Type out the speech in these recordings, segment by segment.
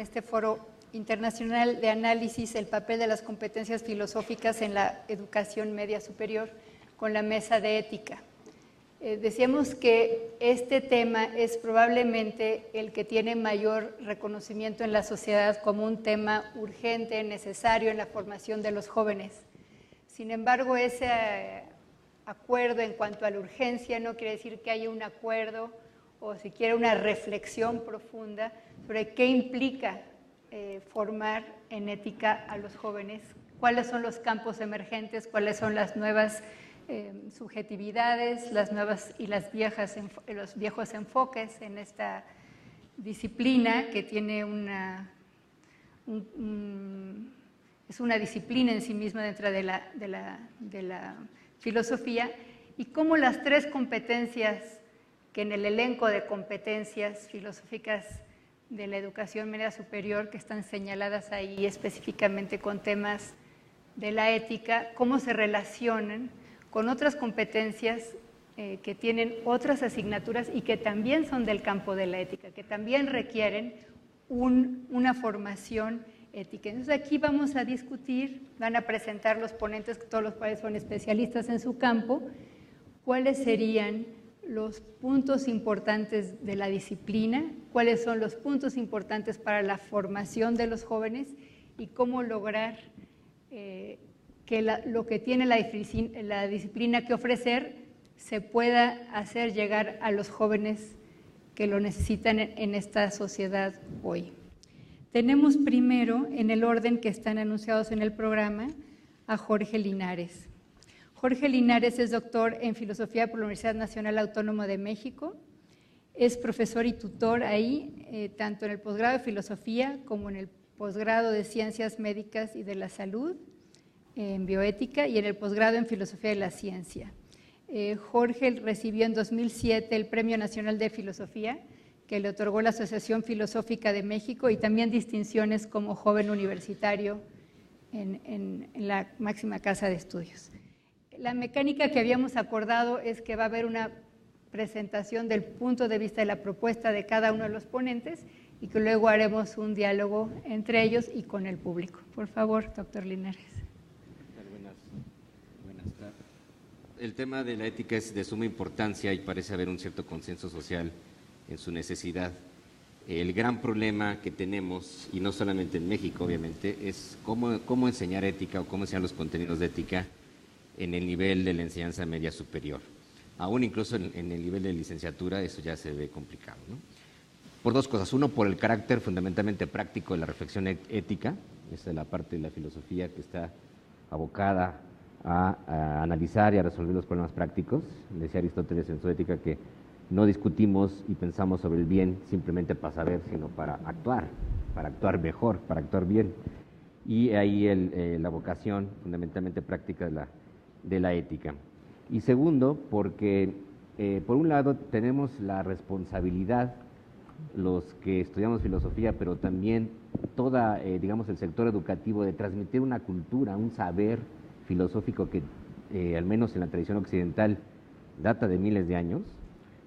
este foro internacional de análisis el papel de las competencias filosóficas en la educación media superior con la mesa de ética. Decíamos que este tema es probablemente el que tiene mayor reconocimiento en la sociedad como un tema urgente, necesario en la formación de los jóvenes. Sin embargo, ese acuerdo en cuanto a la urgencia no quiere decir que haya un acuerdo o siquiera una reflexión profunda sobre qué implica formar en ética a los jóvenes, cuáles son los campos emergentes, cuáles son las nuevas subjetividades, las nuevas y las viejas, los viejos enfoques en esta disciplina que tiene es una disciplina en sí misma dentro de la filosofía, y cómo las tres competencias que en el elenco de competencias filosóficas de la educación media superior, que están señaladas ahí específicamente con temas de la ética, cómo se relacionan con otras competencias que tienen otras asignaturas y que también son del campo de la ética, que también requieren una formación ética. Entonces aquí vamos a discutir, van a presentar los ponentes, todos los cuales son especialistas en su campo, cuáles serían los puntos importantes de la disciplina, cuáles son los puntos importantes para la formación de los jóvenes y cómo lograr que lo que tiene la disciplina que ofrecer se pueda hacer llegar a los jóvenes que lo necesitan en esta sociedad hoy. Tenemos primero, en el orden que están anunciados en el programa, a Jorge Linares. Jorge Linares es doctor en Filosofía por la Universidad Nacional Autónoma de México, es profesor y tutor ahí, tanto en el posgrado de Filosofía como en el posgrado de Ciencias Médicas y de la Salud, en Bioética, y en el posgrado en Filosofía de la Ciencia. Jorge recibió en 2007 el Premio Nacional de Filosofía, que le otorgó la Asociación Filosófica de México, y también distinciones como joven universitario en la máxima casa de estudios. La mecánica que habíamos acordado es que va a haber una presentación del punto de vista de la propuesta de cada uno de los ponentes y que luego haremos un diálogo entre ellos y con el público. Por favor, doctor Linares. Buenas tardes. El tema de la ética es de suma importancia y parece haber un cierto consenso social en su necesidad. El gran problema que tenemos, y no solamente en México obviamente, es cómo enseñar ética o cómo enseñar los contenidos de ética en el nivel de la enseñanza media superior. Aún incluso en el nivel de licenciatura eso ya se ve complicado, ¿no? Por dos cosas. Uno, por el carácter fundamentalmente práctico de la reflexión ética. Esa es la parte de la filosofía que está abocada a analizar y a resolver los problemas prácticos. Decía Aristóteles en su Ética que no discutimos y pensamos sobre el bien simplemente para saber, sino para actuar mejor, para actuar bien. Y ahí la vocación fundamentalmente práctica de la ética. Y segundo, porque por un lado tenemos la responsabilidad, los que estudiamos filosofía, pero también toda, digamos, el sector educativo, de transmitir una cultura, un saber filosófico que, al menos en la tradición occidental, data de miles de años,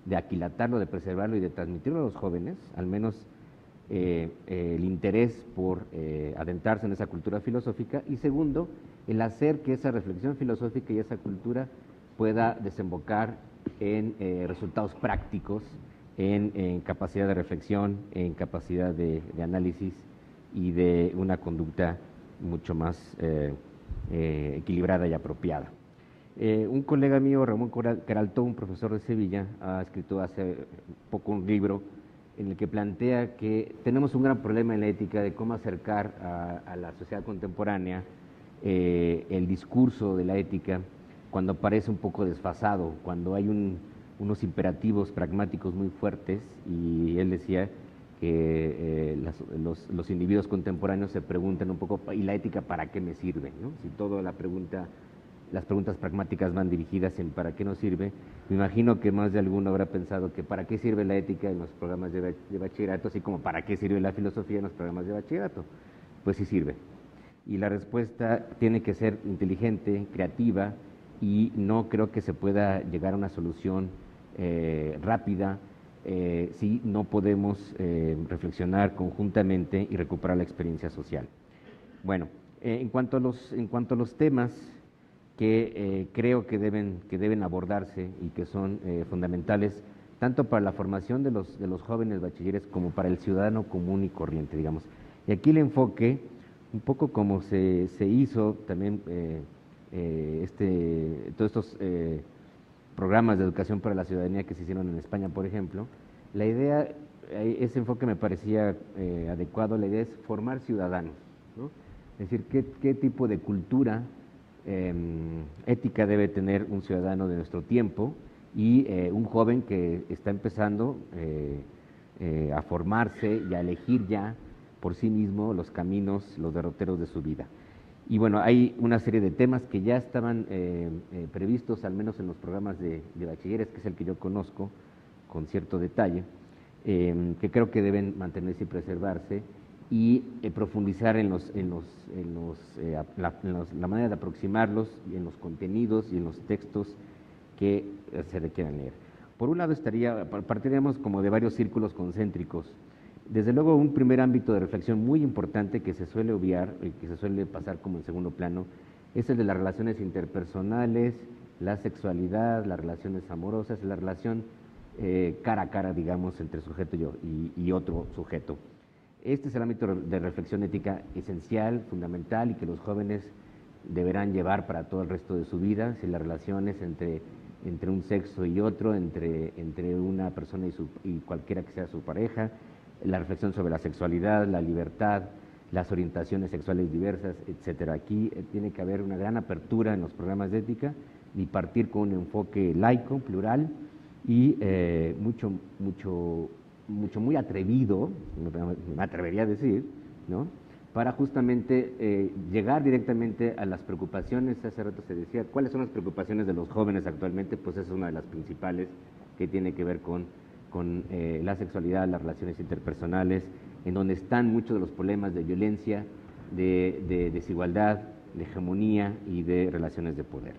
de aquilatarlo, de preservarlo y de transmitirlo a los jóvenes, al menos el interés por adentrarse en esa cultura filosófica, y segundo, el hacer que esa reflexión filosófica y esa cultura pueda desembocar en resultados prácticos, en capacidad de reflexión, en capacidad de análisis y de una conducta mucho más equilibrada y apropiada. Un colega mío, Ramón Queraltó, un profesor de Sevilla, ha escrito hace poco un libro en el que plantea que tenemos un gran problema en la ética de cómo acercar a la sociedad contemporánea el discurso de la ética cuando parece un poco desfasado, cuando hay unos imperativos pragmáticos muy fuertes, y él decía que los individuos contemporáneos se preguntan un poco, ¿y la ética para qué me sirve?, ¿no? Si toda las preguntas pragmáticas van dirigidas en ¿para qué nos sirve? Me imagino que más de alguno habrá pensado que ¿para qué sirve la ética en los programas de bachillerato? Así como ¿para qué sirve la filosofía en los programas de bachillerato? Pues sí sirve. Y la respuesta tiene que ser inteligente, creativa, y no creo que se pueda llegar a una solución rápida si no podemos reflexionar conjuntamente y recuperar la experiencia social. Bueno, en cuanto a los temas que creo que deben abordarse y que son fundamentales tanto para la formación de los jóvenes bachilleres como para el ciudadano común y corriente, digamos. Y aquí el enfoque, un poco como se hizo también todos estos programas de educación para la ciudadanía que se hicieron en España, por ejemplo, la idea, ese enfoque me parecía adecuado. La idea es formar ciudadanos, ¿no? Es decir, qué tipo de cultura ética debe tener un ciudadano de nuestro tiempo y un joven que está empezando a formarse y a elegir ya por sí mismo los caminos, los derroteros de su vida. Y bueno, hay una serie de temas que ya estaban previstos, al menos en los programas de bachilleres, que es el que yo conozco con cierto detalle, que creo que deben mantenerse y preservarse, y profundizar en la manera de aproximarlos, y en los contenidos y en los textos que se requieran leer. Por un lado partiríamos como de varios círculos concéntricos. Desde luego, un primer ámbito de reflexión muy importante que se suele obviar y que se suele pasar como en segundo plano es el de las relaciones interpersonales, la sexualidad, las relaciones amorosas, la relación cara a cara, digamos, entre sujeto y otro sujeto. Este es el ámbito de reflexión ética esencial, fundamental, y que los jóvenes deberán llevar para todo el resto de su vida, si las relaciones entre un sexo y otro, entre una persona y cualquiera que sea su pareja, la reflexión sobre la sexualidad, la libertad, las orientaciones sexuales diversas, etcétera. Aquí tiene que haber una gran apertura en los programas de ética y partir con un enfoque laico, plural y muy atrevido, me atrevería a decir, ¿no?, para justamente llegar directamente a las preocupaciones. Hace rato se decía, ¿cuáles son las preocupaciones de los jóvenes actualmente? Pues esa es una de las principales, que tiene que ver con la sexualidad, las relaciones interpersonales, en donde están muchos de los problemas de violencia, de desigualdad, de hegemonía y de relaciones de poder.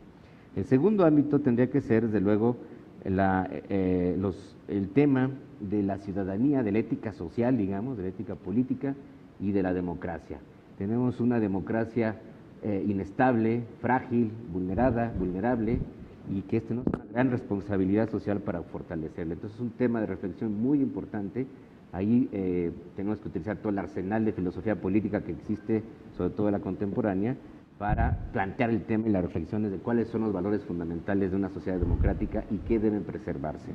El segundo ámbito tendría que ser, desde luego, el tema de la ciudadanía, de la ética social, digamos, de la ética política y de la democracia. Tenemos una democracia inestable, frágil, vulnerable, y que no es una gran responsabilidad social para fortalecerla. Entonces es un tema de reflexión muy importante. Ahí tenemos que utilizar todo el arsenal de filosofía política que existe, sobre todo la contemporánea, para plantear el tema y las reflexiones de cuáles son los valores fundamentales de una sociedad democrática y qué deben preservarse.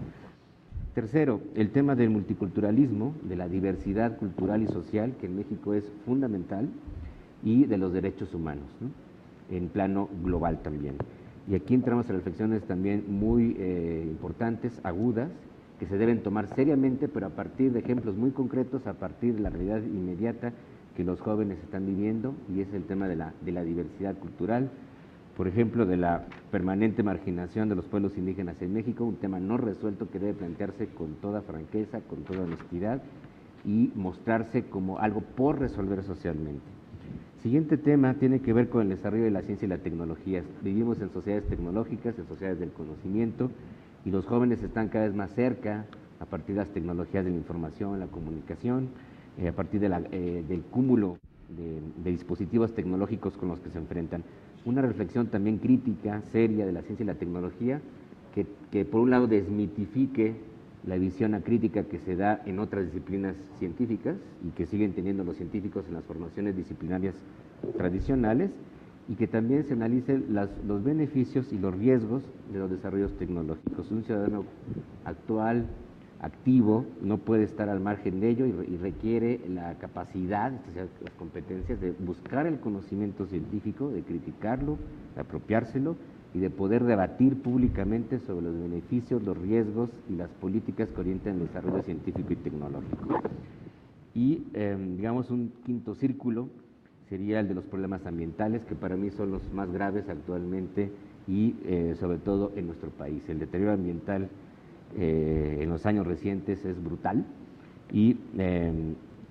Tercero, el tema del multiculturalismo, de la diversidad cultural y social, que en México es fundamental, y de los derechos humanos, ¿no?, en plano global también. Y aquí entramos en reflexiones también muy importantes, agudas, que se deben tomar seriamente, pero a partir de ejemplos muy concretos, a partir de la realidad inmediata que los jóvenes están viviendo, y es el tema de la diversidad cultural, por ejemplo, de la permanente marginación de los pueblos indígenas en México, un tema no resuelto que debe plantearse con toda franqueza, con toda honestidad, y mostrarse como algo por resolver socialmente. Siguiente tema tiene que ver con el desarrollo de la ciencia y la tecnología. Vivimos en sociedades tecnológicas, en sociedades del conocimiento, y los jóvenes están cada vez más cerca a partir de las tecnologías de la información, la comunicación, a partir del cúmulo de dispositivos tecnológicos con los que se enfrentan. Una reflexión también crítica, seria, de la ciencia y la tecnología, que por un lado desmitifique la visión acrítica que se da en otras disciplinas científicas y que siguen teniendo los científicos en las formaciones disciplinarias tradicionales, y que también se analicen los beneficios y los riesgos de los desarrollos tecnológicos. Un ciudadano actual, activo, no puede estar al margen de ello, y requiere la capacidad, las competencias de buscar el conocimiento científico, de criticarlo, de apropiárselo y de poder debatir públicamente sobre los beneficios, los riesgos y las políticas que orientan el desarrollo científico y tecnológico. Y, digamos, un quinto círculo sería el de los problemas ambientales, que para mí son los más graves actualmente y sobre todo en nuestro país. El deterioro ambiental en los años recientes es brutal, y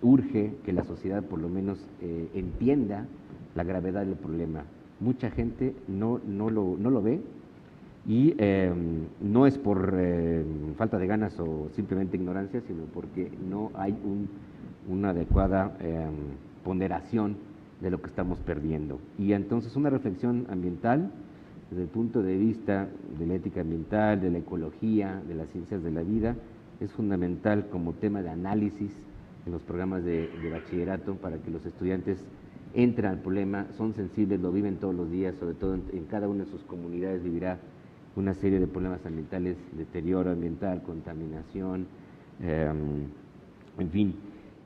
urge que la sociedad por lo menos entienda la gravedad del problema. Mucha gente no lo ve, Y no es por falta de ganas o simplemente ignorancia, sino porque no hay una adecuada ponderación de lo que estamos perdiendo. Y entonces una reflexión ambiental, desde el punto de vista de la ética ambiental, de la ecología, de las ciencias de la vida, es fundamental como tema de análisis en los programas de bachillerato para que los estudiantes entren al problema, son sensibles, lo viven todos los días, sobre todo en cada una de sus comunidades vivirá una serie de problemas ambientales, deterioro ambiental, contaminación, en fin,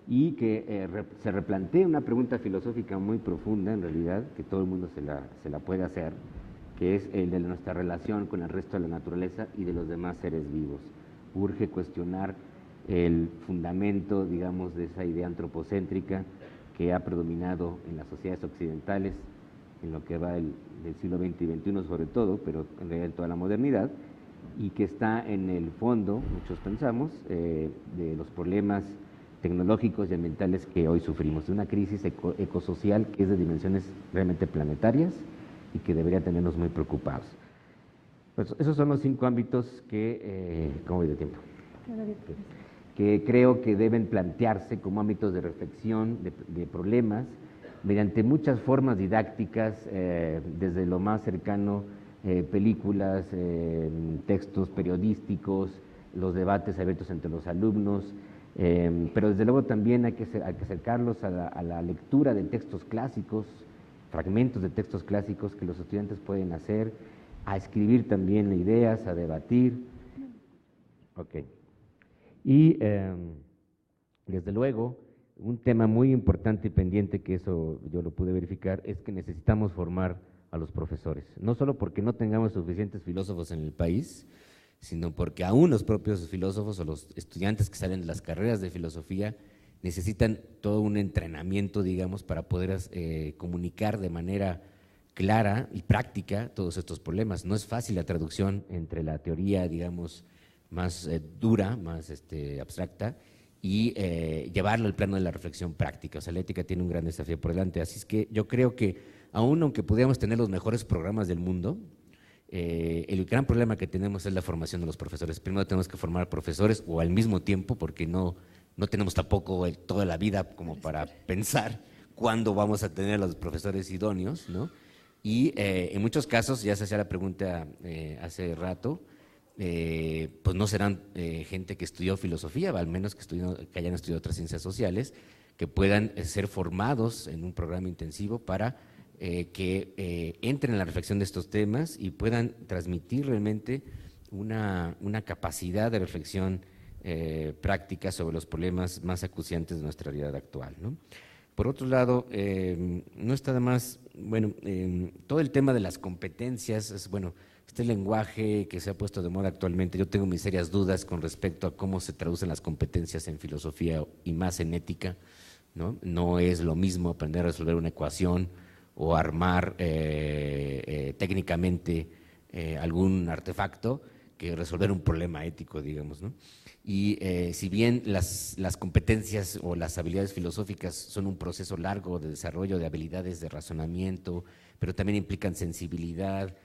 y que se replantee una pregunta filosófica muy profunda, en realidad, que todo el mundo se la puede hacer, que es el de nuestra relación con el resto de la naturaleza y de los demás seres vivos. Urge cuestionar el fundamento, digamos, de esa idea antropocéntrica que ha predominado en las sociedades occidentales, en lo que va del siglo XX y XXI sobre todo, pero en realidad en toda la modernidad, y que está en el fondo, muchos pensamos, de los problemas tecnológicos y ambientales que hoy sufrimos, de una crisis ecosocial que es de dimensiones realmente planetarias y que debería tenernos muy preocupados. Pues esos son los 5 ámbitos que, ¿cómo voy de tiempo? Que creo que deben plantearse como ámbitos de reflexión, de problemas, mediante muchas formas didácticas, desde lo más cercano, películas, textos periodísticos, los debates abiertos entre los alumnos, pero desde luego también hay que acercarlos a la lectura de textos clásicos, fragmentos de textos clásicos que los estudiantes pueden hacer, a escribir también ideas, a debatir. Ok. Y desde luego, un tema muy importante y pendiente, que eso yo lo pude verificar, es que necesitamos formar a los profesores, no solo porque no tengamos suficientes filósofos en el país, sino porque aún los propios filósofos o los estudiantes que salen de las carreras de filosofía necesitan todo un entrenamiento, digamos, para poder comunicar de manera clara y práctica todos estos problemas. No es fácil la traducción entre la teoría, digamos, más dura, más abstracta, y llevarlo al plano de la reflexión práctica. O sea, la ética tiene un gran desafío por delante. Así es que yo creo que, aún aunque pudiéramos tener los mejores programas del mundo, el gran problema que tenemos es la formación de los profesores. Primero tenemos que formar profesores, o al mismo tiempo, porque no tenemos tampoco toda la vida como para pensar cuándo vamos a tener a los profesores idóneos, ¿no? Y en muchos casos, ya se hacía la pregunta hace rato, pues no serán gente que estudió filosofía, al menos que hayan estudiado otras ciencias sociales, que puedan ser formados en un programa intensivo para que entren en la reflexión de estos temas y puedan transmitir realmente una capacidad de reflexión práctica sobre los problemas más acuciantes de nuestra realidad actual, ¿no? Por otro lado, no está de más, bueno, todo el tema de las competencias, este lenguaje que se ha puesto de moda actualmente, yo tengo mis serias dudas con respecto a cómo se traducen las competencias en filosofía y más en ética, ¿no? No es lo mismo aprender a resolver una ecuación o armar técnicamente algún artefacto que resolver un problema ético, digamos, ¿no? Y si bien las competencias o las habilidades filosóficas son un proceso largo de desarrollo de habilidades de razonamiento, pero también implican sensibilidad,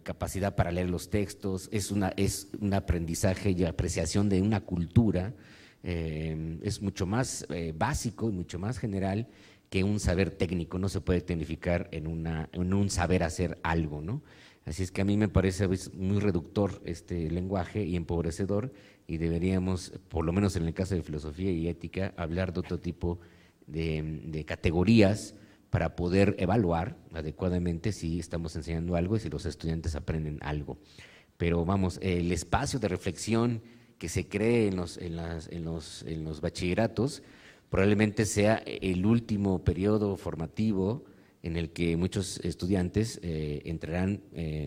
capacidad para leer los textos, es un aprendizaje y apreciación de una cultura, es mucho más básico y mucho más general que un saber técnico. No se puede tecnificar en un saber hacer algo, ¿no? Así es que a mí me parece muy reductor este lenguaje y empobrecedor, y deberíamos, por lo menos en el caso de filosofía y ética, hablar de otro tipo de categorías para poder evaluar adecuadamente si estamos enseñando algo y si los estudiantes aprenden algo. Pero vamos, el espacio de reflexión que se cree en los bachilleratos probablemente sea el último periodo formativo en el que muchos estudiantes entrarán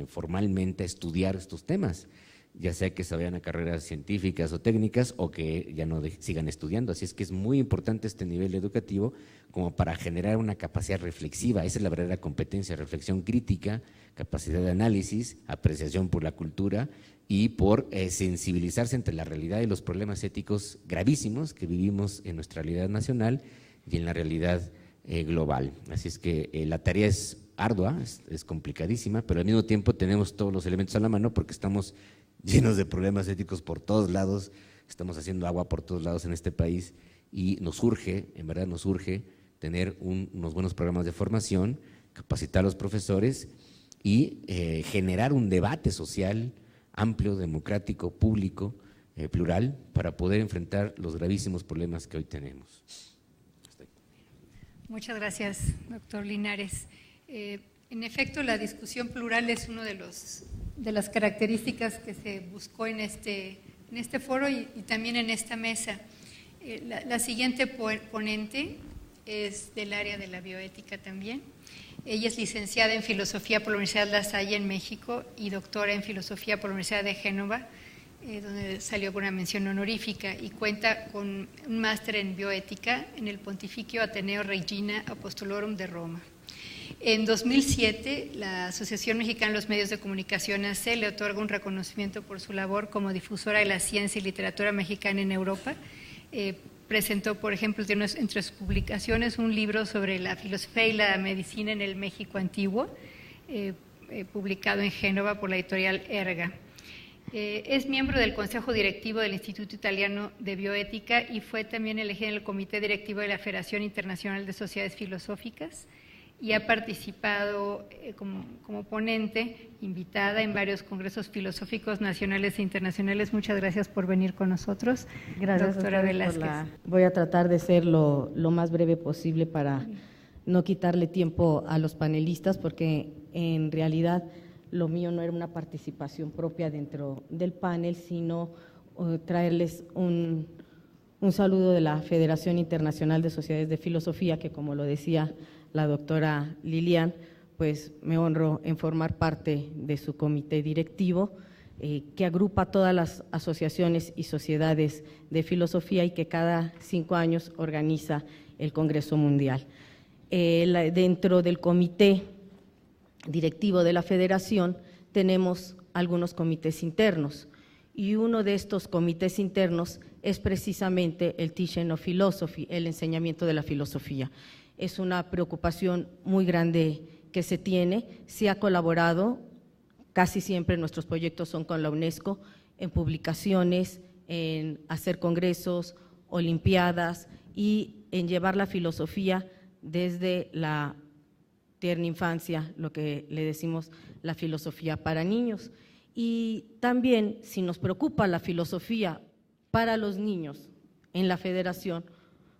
formalmente a estudiar estos temas, ya sea que se vayan a carreras científicas o técnicas o que ya no sigan estudiando. Así es que es muy importante este nivel educativo como para generar una capacidad reflexiva. Esa es la verdadera competencia: reflexión crítica, capacidad de análisis, apreciación por la cultura y por sensibilizarse entre la realidad y los problemas éticos gravísimos que vivimos en nuestra realidad nacional y en la realidad global. Así es que la tarea es ardua, es complicadísima, pero al mismo tiempo tenemos todos los elementos a la mano porque estamos llenos de problemas éticos por todos lados, estamos haciendo agua por todos lados en este país y nos urge, en verdad nos urge, tener unos buenos programas de formación, capacitar a los profesores y generar un debate social amplio, democrático, público, plural, para poder enfrentar los gravísimos problemas que hoy tenemos. Muchas gracias, doctor Linares. En efecto, la discusión plural es una de las características que se buscó en este foro y también en esta mesa. La siguiente ponente es del área de la bioética también. Ella es licenciada en Filosofía por la Universidad La Salle en México y doctora en Filosofía por la Universidad de Génova, donde salió con una mención honorífica, y cuenta con un máster en bioética en el Pontificio Ateneo Regina Apostolorum de Roma. En 2007, la Asociación Mexicana de los Medios de Comunicación, AC, le otorga un reconocimiento por su labor como difusora de la ciencia y literatura mexicana en Europa. Presentó, por ejemplo, entre sus publicaciones un libro sobre la filosofía y la medicina en el México antiguo, publicado en Génova por la editorial Erga. Es miembro del Consejo Directivo del Instituto Italiano de Bioética y fue también elegida en el Comité Directivo de la Federación Internacional de Sociedades Filosóficas y ha participado como ponente invitada en varios congresos filosóficos nacionales e internacionales. Muchas gracias por venir con nosotros, gracias, doctora Velázquez. Voy a tratar de ser lo más breve posible para no quitarle tiempo a los panelistas, porque en realidad lo mío no era una participación propia dentro del panel, sino traerles un saludo de la Federación Internacional de Sociedades de Filosofía, que como lo decía la doctora Lilian, pues me honro en formar parte de su comité directivo, que agrupa todas las asociaciones y sociedades de filosofía y que cada 5 años organiza el Congreso Mundial. Dentro del comité directivo de la federación tenemos algunos comités internos, y uno de estos comités internos es precisamente el Teaching of Philosophy, el enseñamiento de la filosofía. Es una preocupación muy grande que se tiene. Se ha colaborado, casi siempre nuestros proyectos son con la UNESCO, en publicaciones, en hacer congresos, olimpiadas y en llevar la filosofía desde la tierna infancia, lo que le decimos la filosofía para niños. Y también, si nos preocupa la filosofía para los niños en la federación,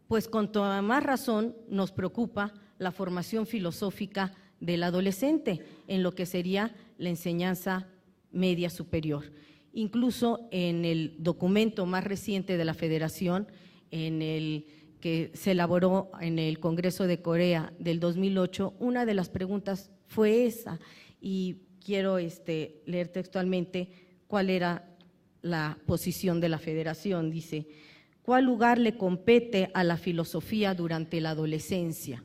pues con toda más razón nos preocupa la formación filosófica del adolescente en lo que sería la enseñanza media superior. Incluso en el documento más reciente de la federación, en el que se elaboró en el Congreso de Corea del 2008, una de las preguntas fue esa, y quiero leer textualmente cuál era la posición de la federación. Dice: ¿cuál lugar le compete a la filosofía durante la adolescencia?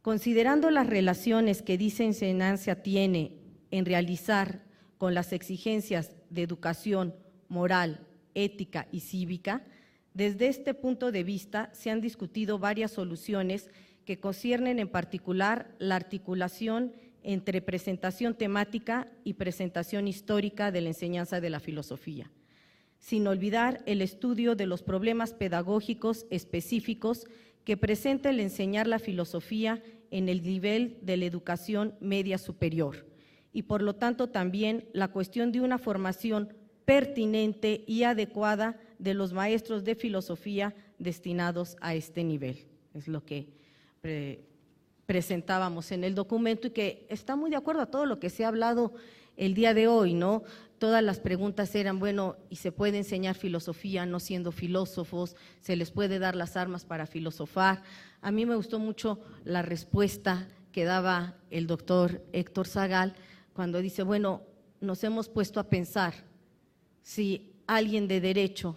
Considerando las relaciones que dicha enseñanza tiene en realizar con las exigencias de educación moral, ética y cívica, desde este punto de vista se han discutido varias soluciones que conciernen en particular la articulación entre presentación temática y presentación histórica de la enseñanza de la filosofía, sin olvidar el estudio de los problemas pedagógicos específicos que presenta el enseñar la filosofía en el nivel de la educación media superior, y por lo tanto también la cuestión de una formación pertinente y adecuada de los maestros de filosofía destinados a este nivel. Es lo que presentábamos en el documento y que está muy de acuerdo a todo lo que se ha hablado el día de hoy, ¿no? Todas las preguntas eran, bueno, ¿y se puede enseñar filosofía no siendo filósofos? ¿Se les puede dar las armas para filosofar? A mí me gustó mucho la respuesta que daba el doctor Héctor Zagal cuando dice, bueno, nos hemos puesto a pensar si a alguien de derecho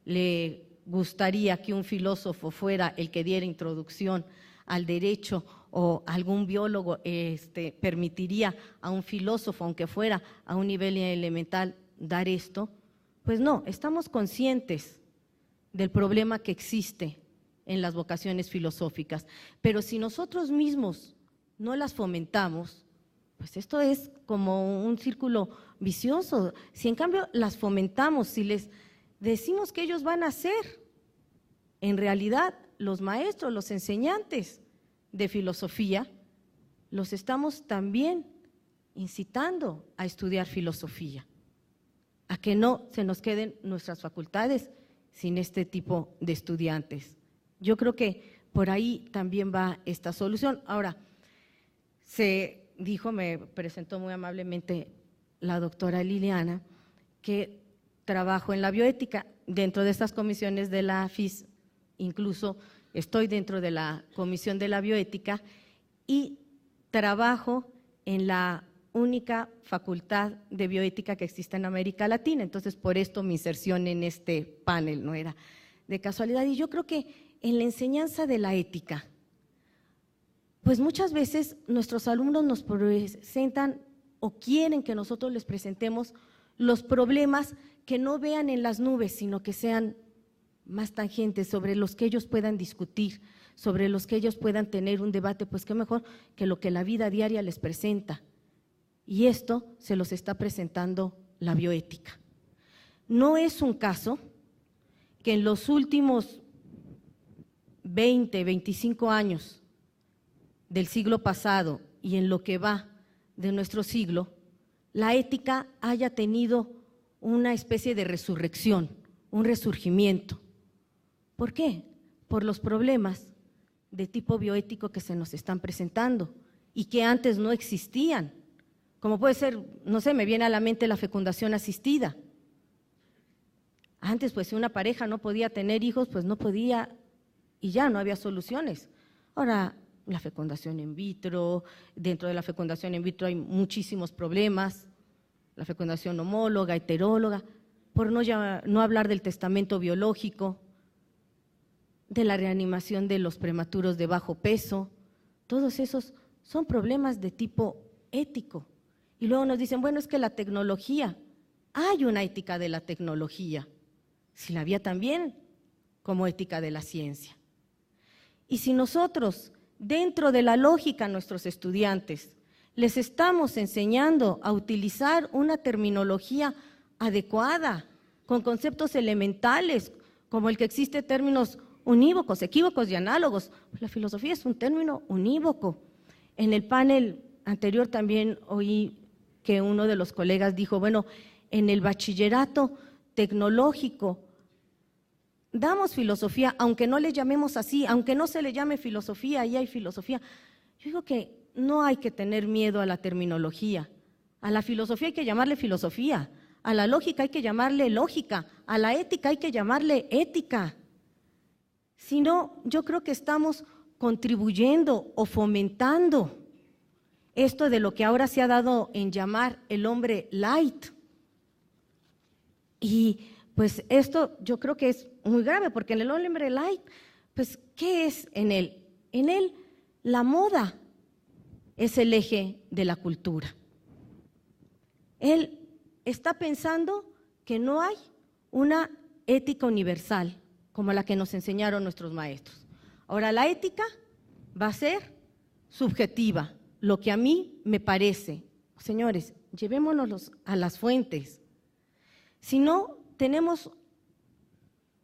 le gustaría que un filósofo fuera el que diera introducción al derecho, o algún biólogo permitiría a un filósofo, aunque fuera a un nivel elemental, dar esto. Pues no, estamos conscientes del problema que existe en las vocaciones filosóficas, pero si nosotros mismos no las fomentamos, pues esto es como un círculo vicioso. Si en cambio las fomentamos, si les decimos que ellos van a ser, en realidad los maestros, los enseñantes de filosofía, los estamos también incitando a estudiar filosofía, a que no se nos queden nuestras facultades sin este tipo de estudiantes. Yo creo que por ahí también va esta solución. Ahora, se dijo, me presentó muy amablemente la doctora Liliana, que trabajo en la bioética. Dentro de estas comisiones de la FIS, incluso estoy dentro de la comisión de la bioética y trabajo en la única facultad de bioética que existe en América Latina. Entonces, por esto mi inserción en este panel no era de casualidad. Y yo creo que en la enseñanza de la ética, pues muchas veces nuestros alumnos nos presentan o quieren que nosotros les presentemos los problemas que no vean en las nubes, sino que sean más tangentes, sobre los que ellos puedan discutir, sobre los que ellos puedan tener un debate. Pues qué mejor que lo que la vida diaria les presenta. Y esto se los está presentando la bioética. No es un caso que en los últimos 20, 25 años del siglo pasado y en lo que va de nuestro siglo, la ética haya tenido una especie de resurrección, un resurgimiento. ¿Por qué? Por los problemas de tipo bioético que se nos están presentando y que antes no existían, como puede ser, no sé, me viene a la mente la fecundación asistida. Antes, pues, si una pareja no podía tener hijos, pues no podía y ya no había soluciones. Ahora, la fecundación in vitro, dentro de la fecundación in vitro hay muchísimos problemas, la fecundación homóloga, heteróloga, por no hablar del testamento biológico, de la reanimación de los prematuros de bajo peso. Todos esos son problemas de tipo ético. Y luego nos dicen, bueno, es que la tecnología, hay una ética de la tecnología, si la había también como ética de la ciencia. Y si nosotros, dentro de la lógica a nuestros estudiantes, les estamos enseñando a utilizar una terminología adecuada, con conceptos elementales, como el que existe términos unívocos, equívocos y análogos. La filosofía es un término unívoco. En el panel anterior también oí que uno de los colegas dijo, bueno, en el bachillerato tecnológico damos filosofía, aunque no le llamemos así, aunque no se le llame filosofía, ahí hay filosofía. Yo digo que no hay que tener miedo a la terminología. A la filosofía hay que llamarle filosofía, a la lógica hay que llamarle lógica, a la ética hay que llamarle ética. Si no, yo creo que estamos contribuyendo o fomentando esto de lo que ahora se ha dado en llamar el hombre light. Y pues esto yo creo que es muy grave, porque en el hombre light, pues ¿qué es en él? En él la moda es el eje de la cultura. Él está pensando que no hay una ética universal como la que nos enseñaron nuestros maestros. Ahora, la ética va a ser subjetiva, lo que a mí me parece. Señores, llevémonos a las fuentes. Si no, tenemos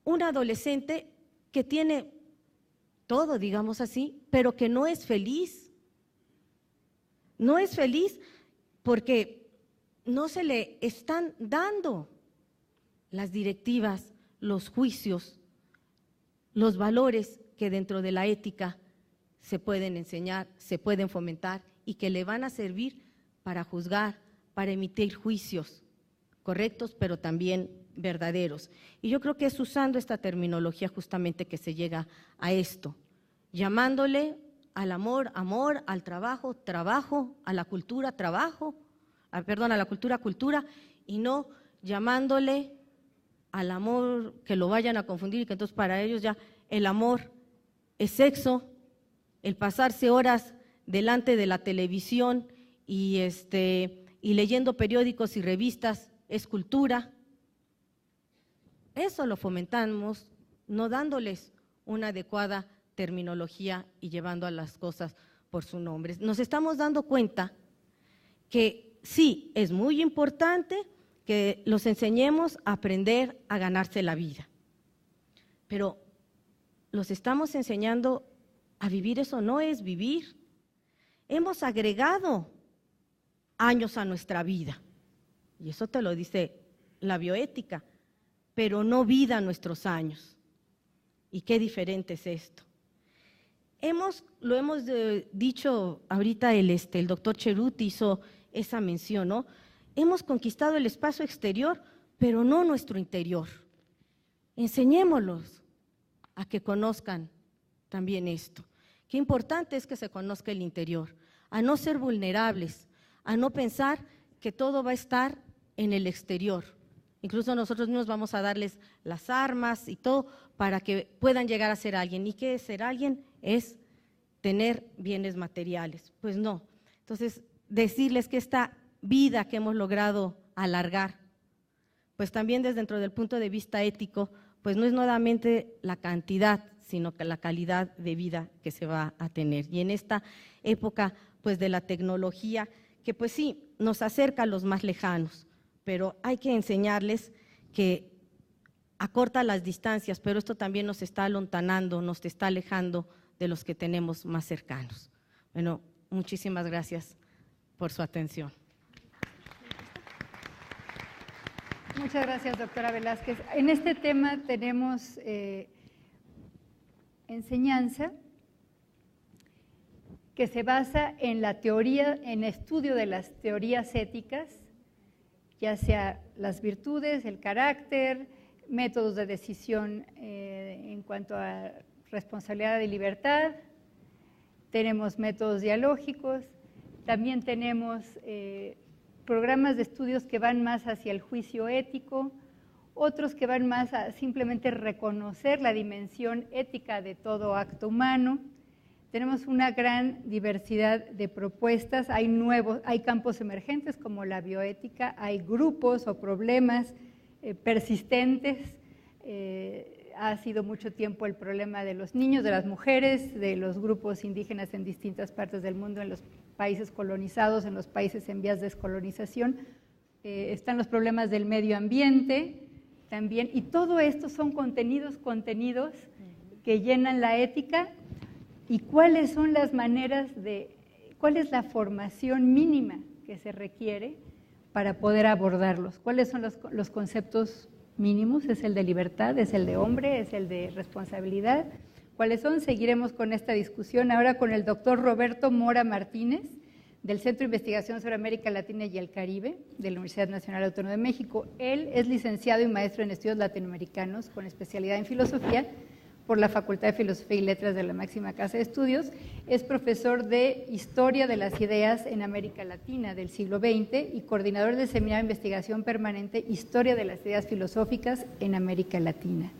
un adolescente que tiene todo, digamos así, pero que no es feliz. No es feliz porque no se le están dando las directivas, los juicios, los valores que dentro de la ética se pueden enseñar, se pueden fomentar y que le van a servir para juzgar, para emitir juicios correctos, pero también verdaderos. Y yo creo que es usando esta terminología justamente que se llega a esto, llamándole al amor, amor, al trabajo, trabajo, a la cultura, trabajo, a la cultura, cultura, y no llamándole al amor que lo vayan a confundir y que entonces para ellos ya el amor es sexo, el pasarse horas delante de la televisión y leyendo periódicos y revistas es cultura. Eso lo fomentamos, no dándoles una adecuada terminología y llevando a las cosas por su nombre. Nos estamos dando cuenta que sí, es muy importante que los enseñemos a aprender a ganarse la vida, pero los estamos enseñando a vivir. Eso no es vivir. Hemos agregado años a nuestra vida, y eso te lo dice la bioética, pero no vida a nuestros años. ¿Y qué diferente es esto? Lo hemos dicho ahorita, el doctor Cheruti hizo esa mención, ¿no? Hemos conquistado el espacio exterior, pero no nuestro interior. Enseñémoslos a que conozcan también esto. Qué importante es que se conozca el interior, a no ser vulnerables, a no pensar que todo va a estar en el exterior. Incluso nosotros mismos vamos a darles las armas y todo para que puedan llegar a ser alguien. ¿Y qué es ser alguien? Es tener bienes materiales. Pues no. Entonces, decirles que esta vida que hemos logrado alargar, pues también desde dentro del punto de vista ético, pues no es nuevamente la cantidad, sino que la calidad de vida que se va a tener. Y en esta época, pues de la tecnología, que pues sí, nos acerca a los más lejanos, pero hay que enseñarles que acorta las distancias, pero esto también nos está alontanando, nos está alejando de los que tenemos más cercanos. Bueno, muchísimas gracias por su atención. Muchas gracias, doctora Velázquez. En este tema tenemos enseñanza que se basa en la teoría, en estudio de las teorías éticas, ya sea las virtudes, el carácter, métodos de decisión en cuanto a responsabilidad y libertad, tenemos métodos dialógicos, también tenemos programas de estudios que van más hacia el juicio ético, otros que van más a simplemente reconocer la dimensión ética de todo acto humano. Tenemos una gran diversidad de propuestas, hay campos emergentes como la bioética, hay grupos o problemas persistentes. Ha sido mucho tiempo el problema de los niños, de las mujeres, de los grupos indígenas en distintas partes del mundo, en los países colonizados, en los países en vías de descolonización. Están los problemas del medio ambiente también, y todo esto son contenidos que llenan la ética. ¿Y cuáles son las maneras cuál es la formación mínima que se requiere para poder abordarlos? ¿Cuáles son los conceptos mínimos? ¿Es el de libertad? ¿Es el de hombre? ¿Es el de responsabilidad? ¿Cuáles son? Seguiremos con esta discusión ahora con el doctor Roberto Mora Martínez, del Centro de Investigación sobre América Latina y el Caribe, de la Universidad Nacional Autónoma de México. Él es licenciado y maestro en estudios latinoamericanos con especialidad en filosofía por la Facultad de Filosofía y Letras de la máxima casa de estudios. Es profesor de Historia de las Ideas en América Latina del siglo XX y coordinador del Seminario de Investigación Permanente Historia de las Ideas Filosóficas en América Latina.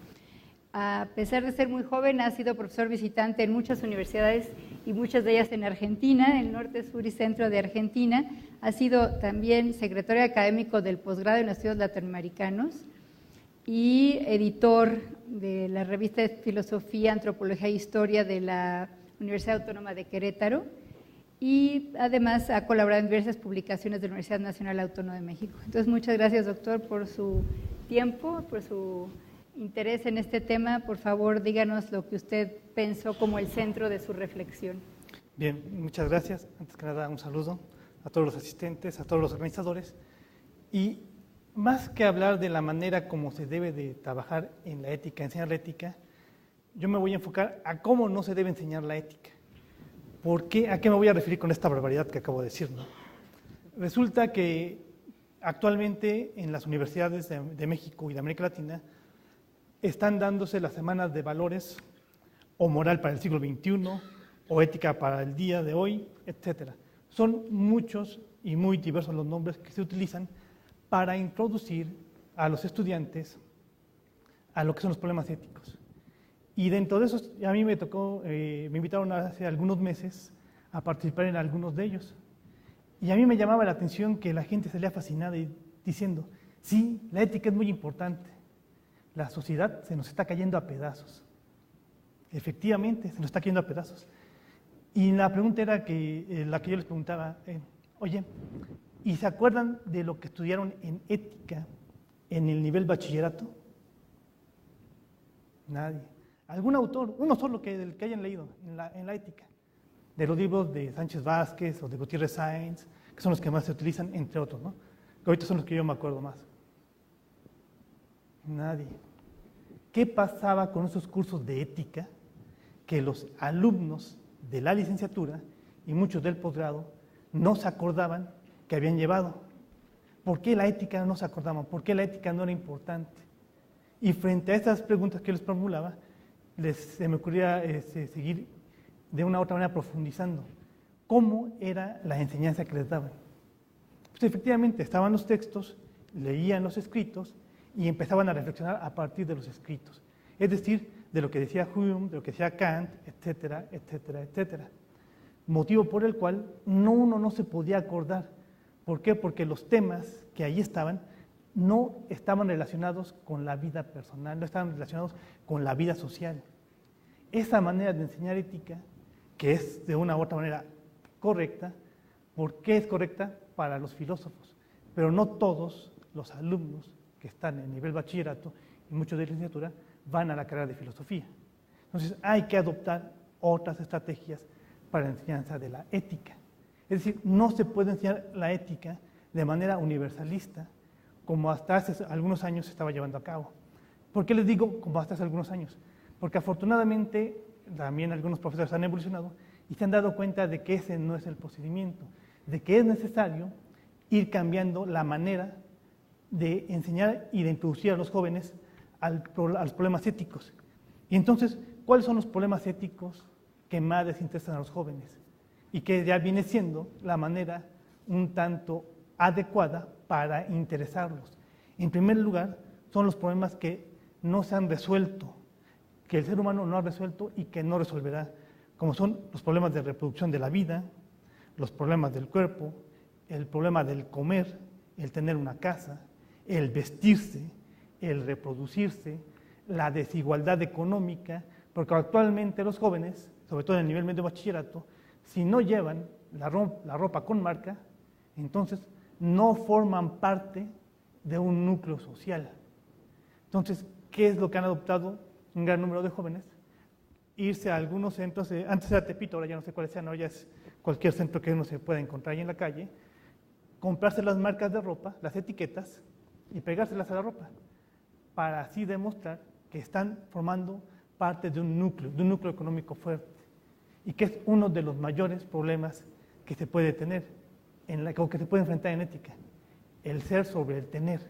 A pesar de ser muy joven, ha sido profesor visitante en muchas universidades y muchas de ellas en Argentina, en el norte, sur y centro de Argentina. Ha sido también secretario académico del posgrado en estudios latinoamericanos y editor de la revista de Filosofía, Antropología e Historia de la Universidad Autónoma de Querétaro, y además ha colaborado en diversas publicaciones de la Universidad Nacional Autónoma de México. Entonces, muchas gracias, doctor, por su tiempo, por su interés en este tema. Por favor, díganos lo que usted pensó como el centro de su reflexión. Bien, muchas gracias. Antes que nada, un saludo a todos los asistentes, a todos los organizadores. Y más que hablar de la manera como se debe de trabajar en la ética, enseñar la ética, yo me voy a enfocar a cómo no se debe enseñar la ética. ¿Por qué? ¿A qué me voy a referir con esta barbaridad que acabo de decir, ¿no? Resulta que actualmente en las universidades de México y de América Latina están dándose las semanas de valores o moral para el siglo XXI o ética para el día de hoy, etcétera. Son muchos y muy diversos los nombres que se utilizan para introducir a los estudiantes a lo que son los problemas éticos. Y dentro de esos, a mí me tocó, me invitaron hace algunos meses a participar en algunos de ellos. Y a mí me llamaba la atención que la gente salía fascinada y diciendo, sí, la ética es muy importante, la sociedad se nos está cayendo a pedazos. Efectivamente, se nos está cayendo a pedazos. Y la pregunta era la que yo les preguntaba, oye, ¿y se acuerdan de lo que estudiaron en ética en el nivel bachillerato? Nadie. ¿Algún autor, uno solo del que hayan leído en la ética? De los libros de Sánchez Vázquez o de Gutiérrez Sáenz, que son los que más se utilizan, entre otros, ¿no? Que ahorita son los que yo me acuerdo más. Nadie. ¿Qué pasaba con esos cursos de ética que los alumnos de la licenciatura y muchos del posgrado no se acordaban que habían llevado? ¿Por qué la ética no se acordaban? ¿Por qué la ética no era importante? Y frente a estas preguntas que les formulaba, se me ocurría seguir de una u otra manera profundizando. ¿Cómo era la enseñanza que les daban? Pues efectivamente, estaban los textos, leían los escritos y empezaban a reflexionar a partir de los escritos. Es decir, de lo que decía Hume, de lo que decía Kant, etcétera, etcétera, etcétera. Motivo por el cual uno no se podía acordar. ¿Por qué? Porque los temas que ahí estaban no estaban relacionados con la vida personal, no estaban relacionados con la vida social. Esa manera de enseñar ética, que es de una u otra manera correcta, ¿por qué es correcta? Para los filósofos, pero no todos los alumnos que están en nivel bachillerato y muchos de licenciatura van a la carrera de filosofía. Entonces hay que adoptar otras estrategias para la enseñanza de la ética. Es decir, no se puede enseñar la ética de manera universalista como hasta hace algunos años se estaba llevando a cabo. ¿Por qué les digo como hasta hace algunos años? Porque afortunadamente también algunos profesores han evolucionado y se han dado cuenta de que ese no es el procedimiento, de que es necesario ir cambiando la manera de enseñar y de introducir a los jóvenes a los problemas éticos. Y entonces, ¿cuáles son los problemas éticos que más les interesan a los jóvenes? Y que ya viene siendo la manera un tanto adecuada para interesarlos. En primer lugar, son los problemas que no se han resuelto, que el ser humano no ha resuelto y que no resolverá, como son los problemas de reproducción de la vida, los problemas del cuerpo, el problema del comer, el tener una casa, el vestirse, el reproducirse, la desigualdad económica, porque actualmente los jóvenes, sobre todo en el nivel medio de bachillerato, si no llevan la ropa con marca, entonces no forman parte de un núcleo social. Entonces, ¿qué es lo que han adoptado un gran número de jóvenes? Irse a algunos centros, antes era Tepito, ahora ya no sé cuáles sean, ahora ya es cualquier centro que uno se pueda encontrar ahí en la calle, comprarse las marcas de ropa, las etiquetas, y pegárselas a la ropa, para así demostrar que están formando parte de un núcleo económico fuerte, y que es uno de los mayores problemas que se puede tener, o que se puede enfrentar en ética, el ser sobre el tener.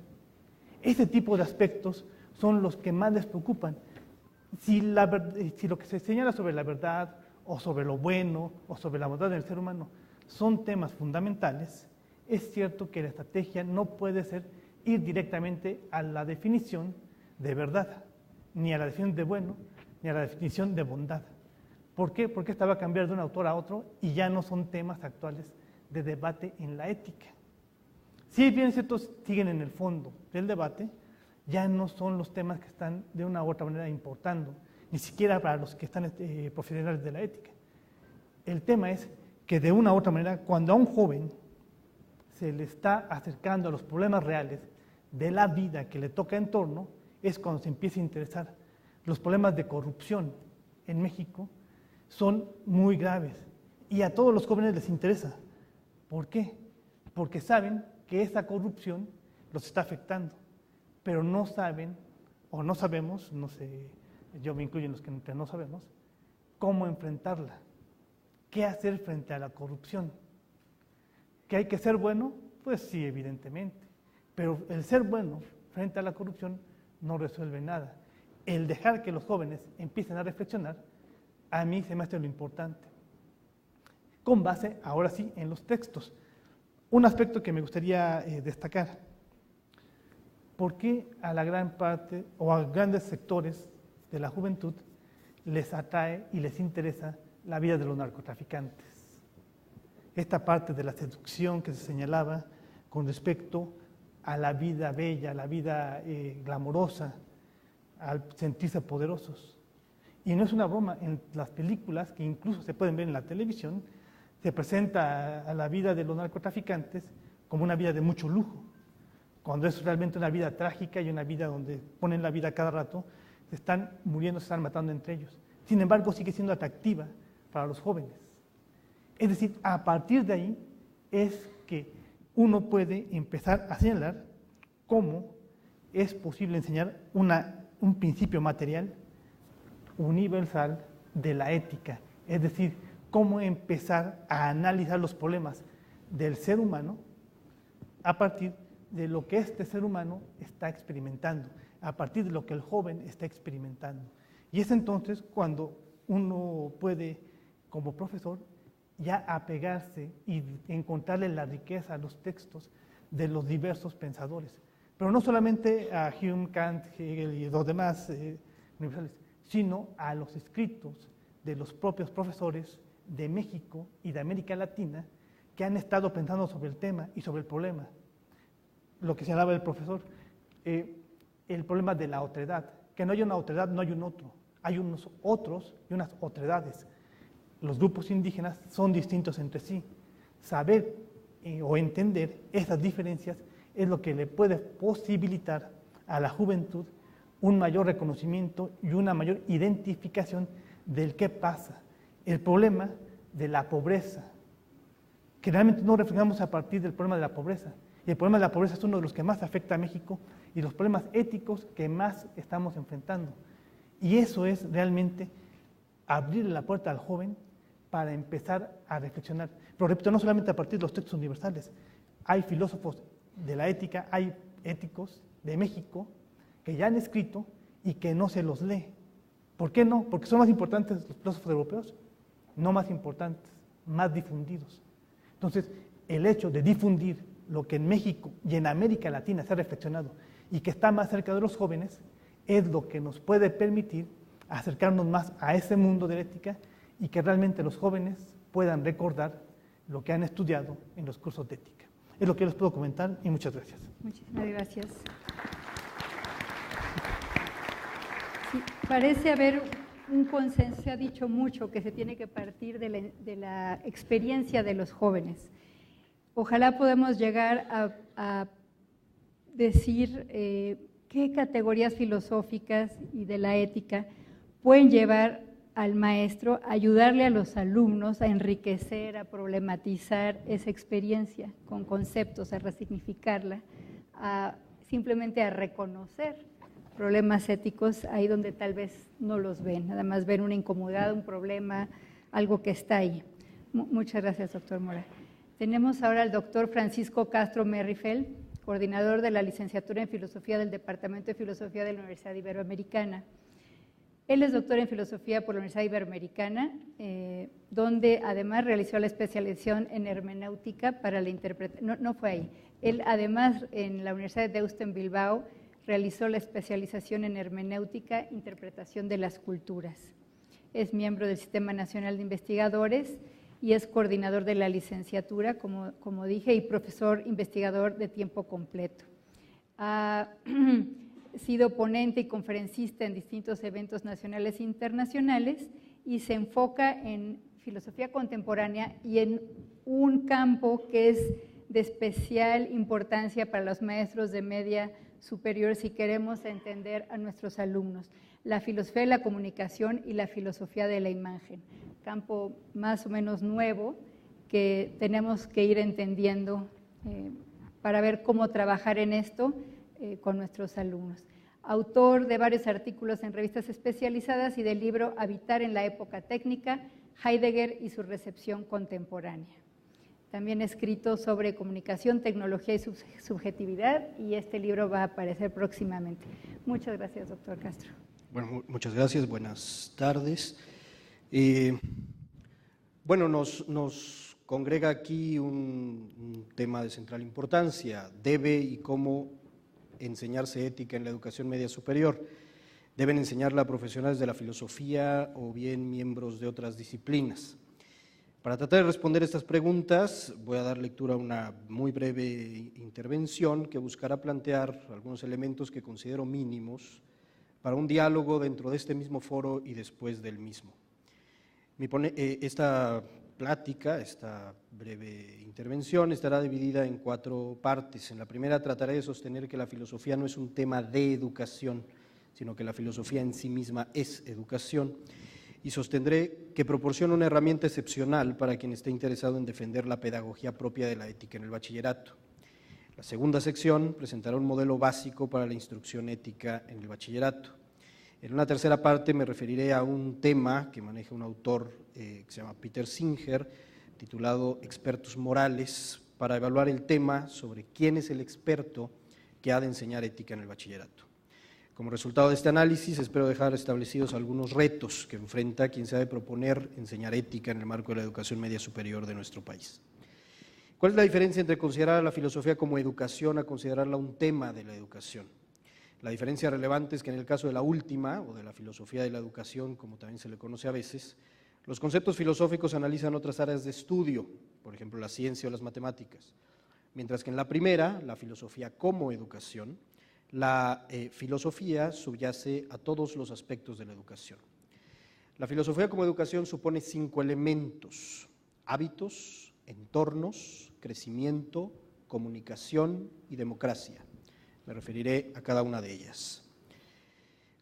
Ese tipo de aspectos son los que más les preocupan. Si lo que se señala sobre la verdad, o sobre lo bueno, o sobre la bondad del ser humano, son temas fundamentales, es cierto que la estrategia no puede ser ir directamente a la definición de verdad, ni a la definición de bueno, ni a la definición de bondad. ¿Por qué? Porque esta va a cambiar de un autor a otro y ya no son temas actuales de debate en la ética. Si bien es cierto, siguen en el fondo del debate, ya no son los temas que están de una u otra manera importando, ni siquiera para los que están profesionales de la ética. El tema es que de una u otra manera, cuando a un joven se le está acercando a los problemas reales de la vida que le toca en torno, es cuando se empieza a interesar. Los problemas de corrupción en México son muy graves y a todos los jóvenes les interesa. ¿Por qué? Porque saben que esa corrupción los está afectando, pero no saben, o no sabemos, no sé, yo me incluyo en los que no sabemos, cómo enfrentarla, qué hacer frente a la corrupción. ¿Que hay que ser bueno? Pues sí, evidentemente, pero el ser bueno frente a la corrupción no resuelve nada. El dejar que los jóvenes empiecen a reflexionar, a mí se me hace lo importante. Con base, ahora sí, en los textos. Un aspecto que me gustaría destacar. ¿Por qué a la gran parte o a grandes sectores de la juventud les atrae y les interesa la vida de los narcotraficantes? Esta parte de la seducción que se señalaba con respecto a la vida bella, a la vida glamorosa, al sentirse poderosos. Y no es una broma, en las películas, que incluso se pueden ver en la televisión, se presenta a la vida de los narcotraficantes como una vida de mucho lujo, cuando es realmente una vida trágica y una vida donde ponen la vida cada rato, se están muriendo, se están matando entre ellos. Sin embargo, sigue siendo atractiva para los jóvenes. Es decir, a partir de ahí es que uno puede empezar a señalar cómo es posible enseñar un principio material universal de la ética, es decir, cómo empezar a analizar los problemas del ser humano a partir de lo que este ser humano está experimentando, a partir de lo que el joven está experimentando. Y es entonces cuando uno puede, como profesor, ya apegarse y encontrarle la riqueza a los textos de los diversos pensadores. Pero no solamente a Hume, Kant, Hegel y los demás universales, sino a los escritos de los propios profesores de México y de América Latina que han estado pensando sobre el tema y sobre el problema. Lo que señalaba el profesor, el problema de la otredad, que no hay una otredad, no hay un otro, hay unos otros y unas otredades. Los grupos indígenas son distintos entre sí. Saber o entender esas diferencias es lo que le puede posibilitar a la juventud un mayor reconocimiento y una mayor identificación del qué pasa. El problema de la pobreza, que realmente no reflejamos a partir del problema de la pobreza. Y el problema de la pobreza es uno de los que más afecta a México y los problemas éticos que más estamos enfrentando. Y eso es realmente abrir la puerta al joven para empezar a reflexionar. Pero repito, no solamente a partir de los textos universales. Hay filósofos de la ética, hay éticos de México que ya han escrito y que no se los lee. ¿Por qué no? Porque son más importantes los filósofos europeos, no más importantes, más difundidos. Entonces, el hecho de difundir lo que en México y en América Latina se ha reflexionado y que está más cerca de los jóvenes, es lo que nos puede permitir acercarnos más a ese mundo de la ética y que realmente los jóvenes puedan recordar lo que han estudiado en los cursos de ética. Es lo que les puedo comentar y muchas gracias. Muchísimas gracias. Sí, parece haber un consenso, se ha dicho mucho que se tiene que partir de la experiencia de los jóvenes. Ojalá podamos llegar a decir qué categorías filosóficas y de la ética pueden llevar al maestro a ayudarle a los alumnos a enriquecer, a problematizar esa experiencia con conceptos, a resignificarla, simplemente a reconocer problemas éticos ahí donde tal vez no los ven, nada más ven una incomodidad, un problema, algo que está ahí. Muchas gracias, doctor Mora. Tenemos ahora al doctor Francisco Castro Merrifeld, coordinador de la licenciatura en Filosofía del Departamento de Filosofía de la Universidad Iberoamericana. Él es doctor en Filosofía por la Universidad Iberoamericana, donde además realizó la especialización en hermenéutica para la interpretación. No fue ahí. Él además en la Universidad de Deusto en Bilbao realizó la especialización en hermenéutica, interpretación de las culturas. Es miembro del Sistema Nacional de Investigadores y es coordinador de la licenciatura, como dije, y profesor investigador de tiempo completo. Ha sido ponente y conferencista en distintos eventos nacionales e internacionales y se enfoca en filosofía contemporánea y en un campo que es de especial importancia para los maestros de media superior si queremos entender a nuestros alumnos, la filosofía de la comunicación y la filosofía de la imagen, campo más o menos nuevo que tenemos que ir entendiendo para ver cómo trabajar en esto con nuestros alumnos. Autor de varios artículos en revistas especializadas y del libro Habitar en la época técnica, Heidegger y su recepción contemporánea. También ha escrito sobre comunicación, tecnología y subjetividad y este libro va a aparecer próximamente. Muchas gracias, doctor Castro. Bueno, muchas gracias, buenas tardes. Bueno, nos congrega aquí un tema de central importancia, debe y cómo enseñarse ética en la educación media superior. Deben enseñarla a profesionales de la filosofía o bien miembros de otras disciplinas. Para tratar de responder estas preguntas, voy a dar lectura a una muy breve intervención que buscará plantear algunos elementos que considero mínimos para un diálogo dentro de este mismo foro y después del mismo. Esta plática, esta breve intervención, estará dividida en 4 partes. En la primera trataré de sostener que la filosofía no es un tema de educación, sino que la filosofía en sí misma es educación, y sostendré que proporciona una herramienta excepcional para quien esté interesado en defender la pedagogía propia de la ética en el bachillerato. La segunda sección presentará un modelo básico para la instrucción ética en el bachillerato. En una tercera parte me referiré a un tema que maneja un autor que se llama Peter Singer, titulado Expertos Morales, para evaluar el tema sobre quién es el experto que ha de enseñar ética en el bachillerato. Como resultado de este análisis, espero dejar establecidos algunos retos que enfrenta quien se ha de proponer enseñar ética en el marco de la educación media superior de nuestro país. ¿Cuál es la diferencia entre considerar a la filosofía como educación a considerarla un tema de la educación? La diferencia relevante es que en el caso de la última, o de la filosofía de la educación, como también se le conoce a veces, los conceptos filosóficos analizan otras áreas de estudio, por ejemplo la ciencia o las matemáticas, mientras que en la primera, la filosofía como educación, la filosofía subyace a todos los aspectos de la educación. La filosofía como educación supone 5 elementos: hábitos, entornos, crecimiento, comunicación y democracia. Me referiré a cada una de ellas.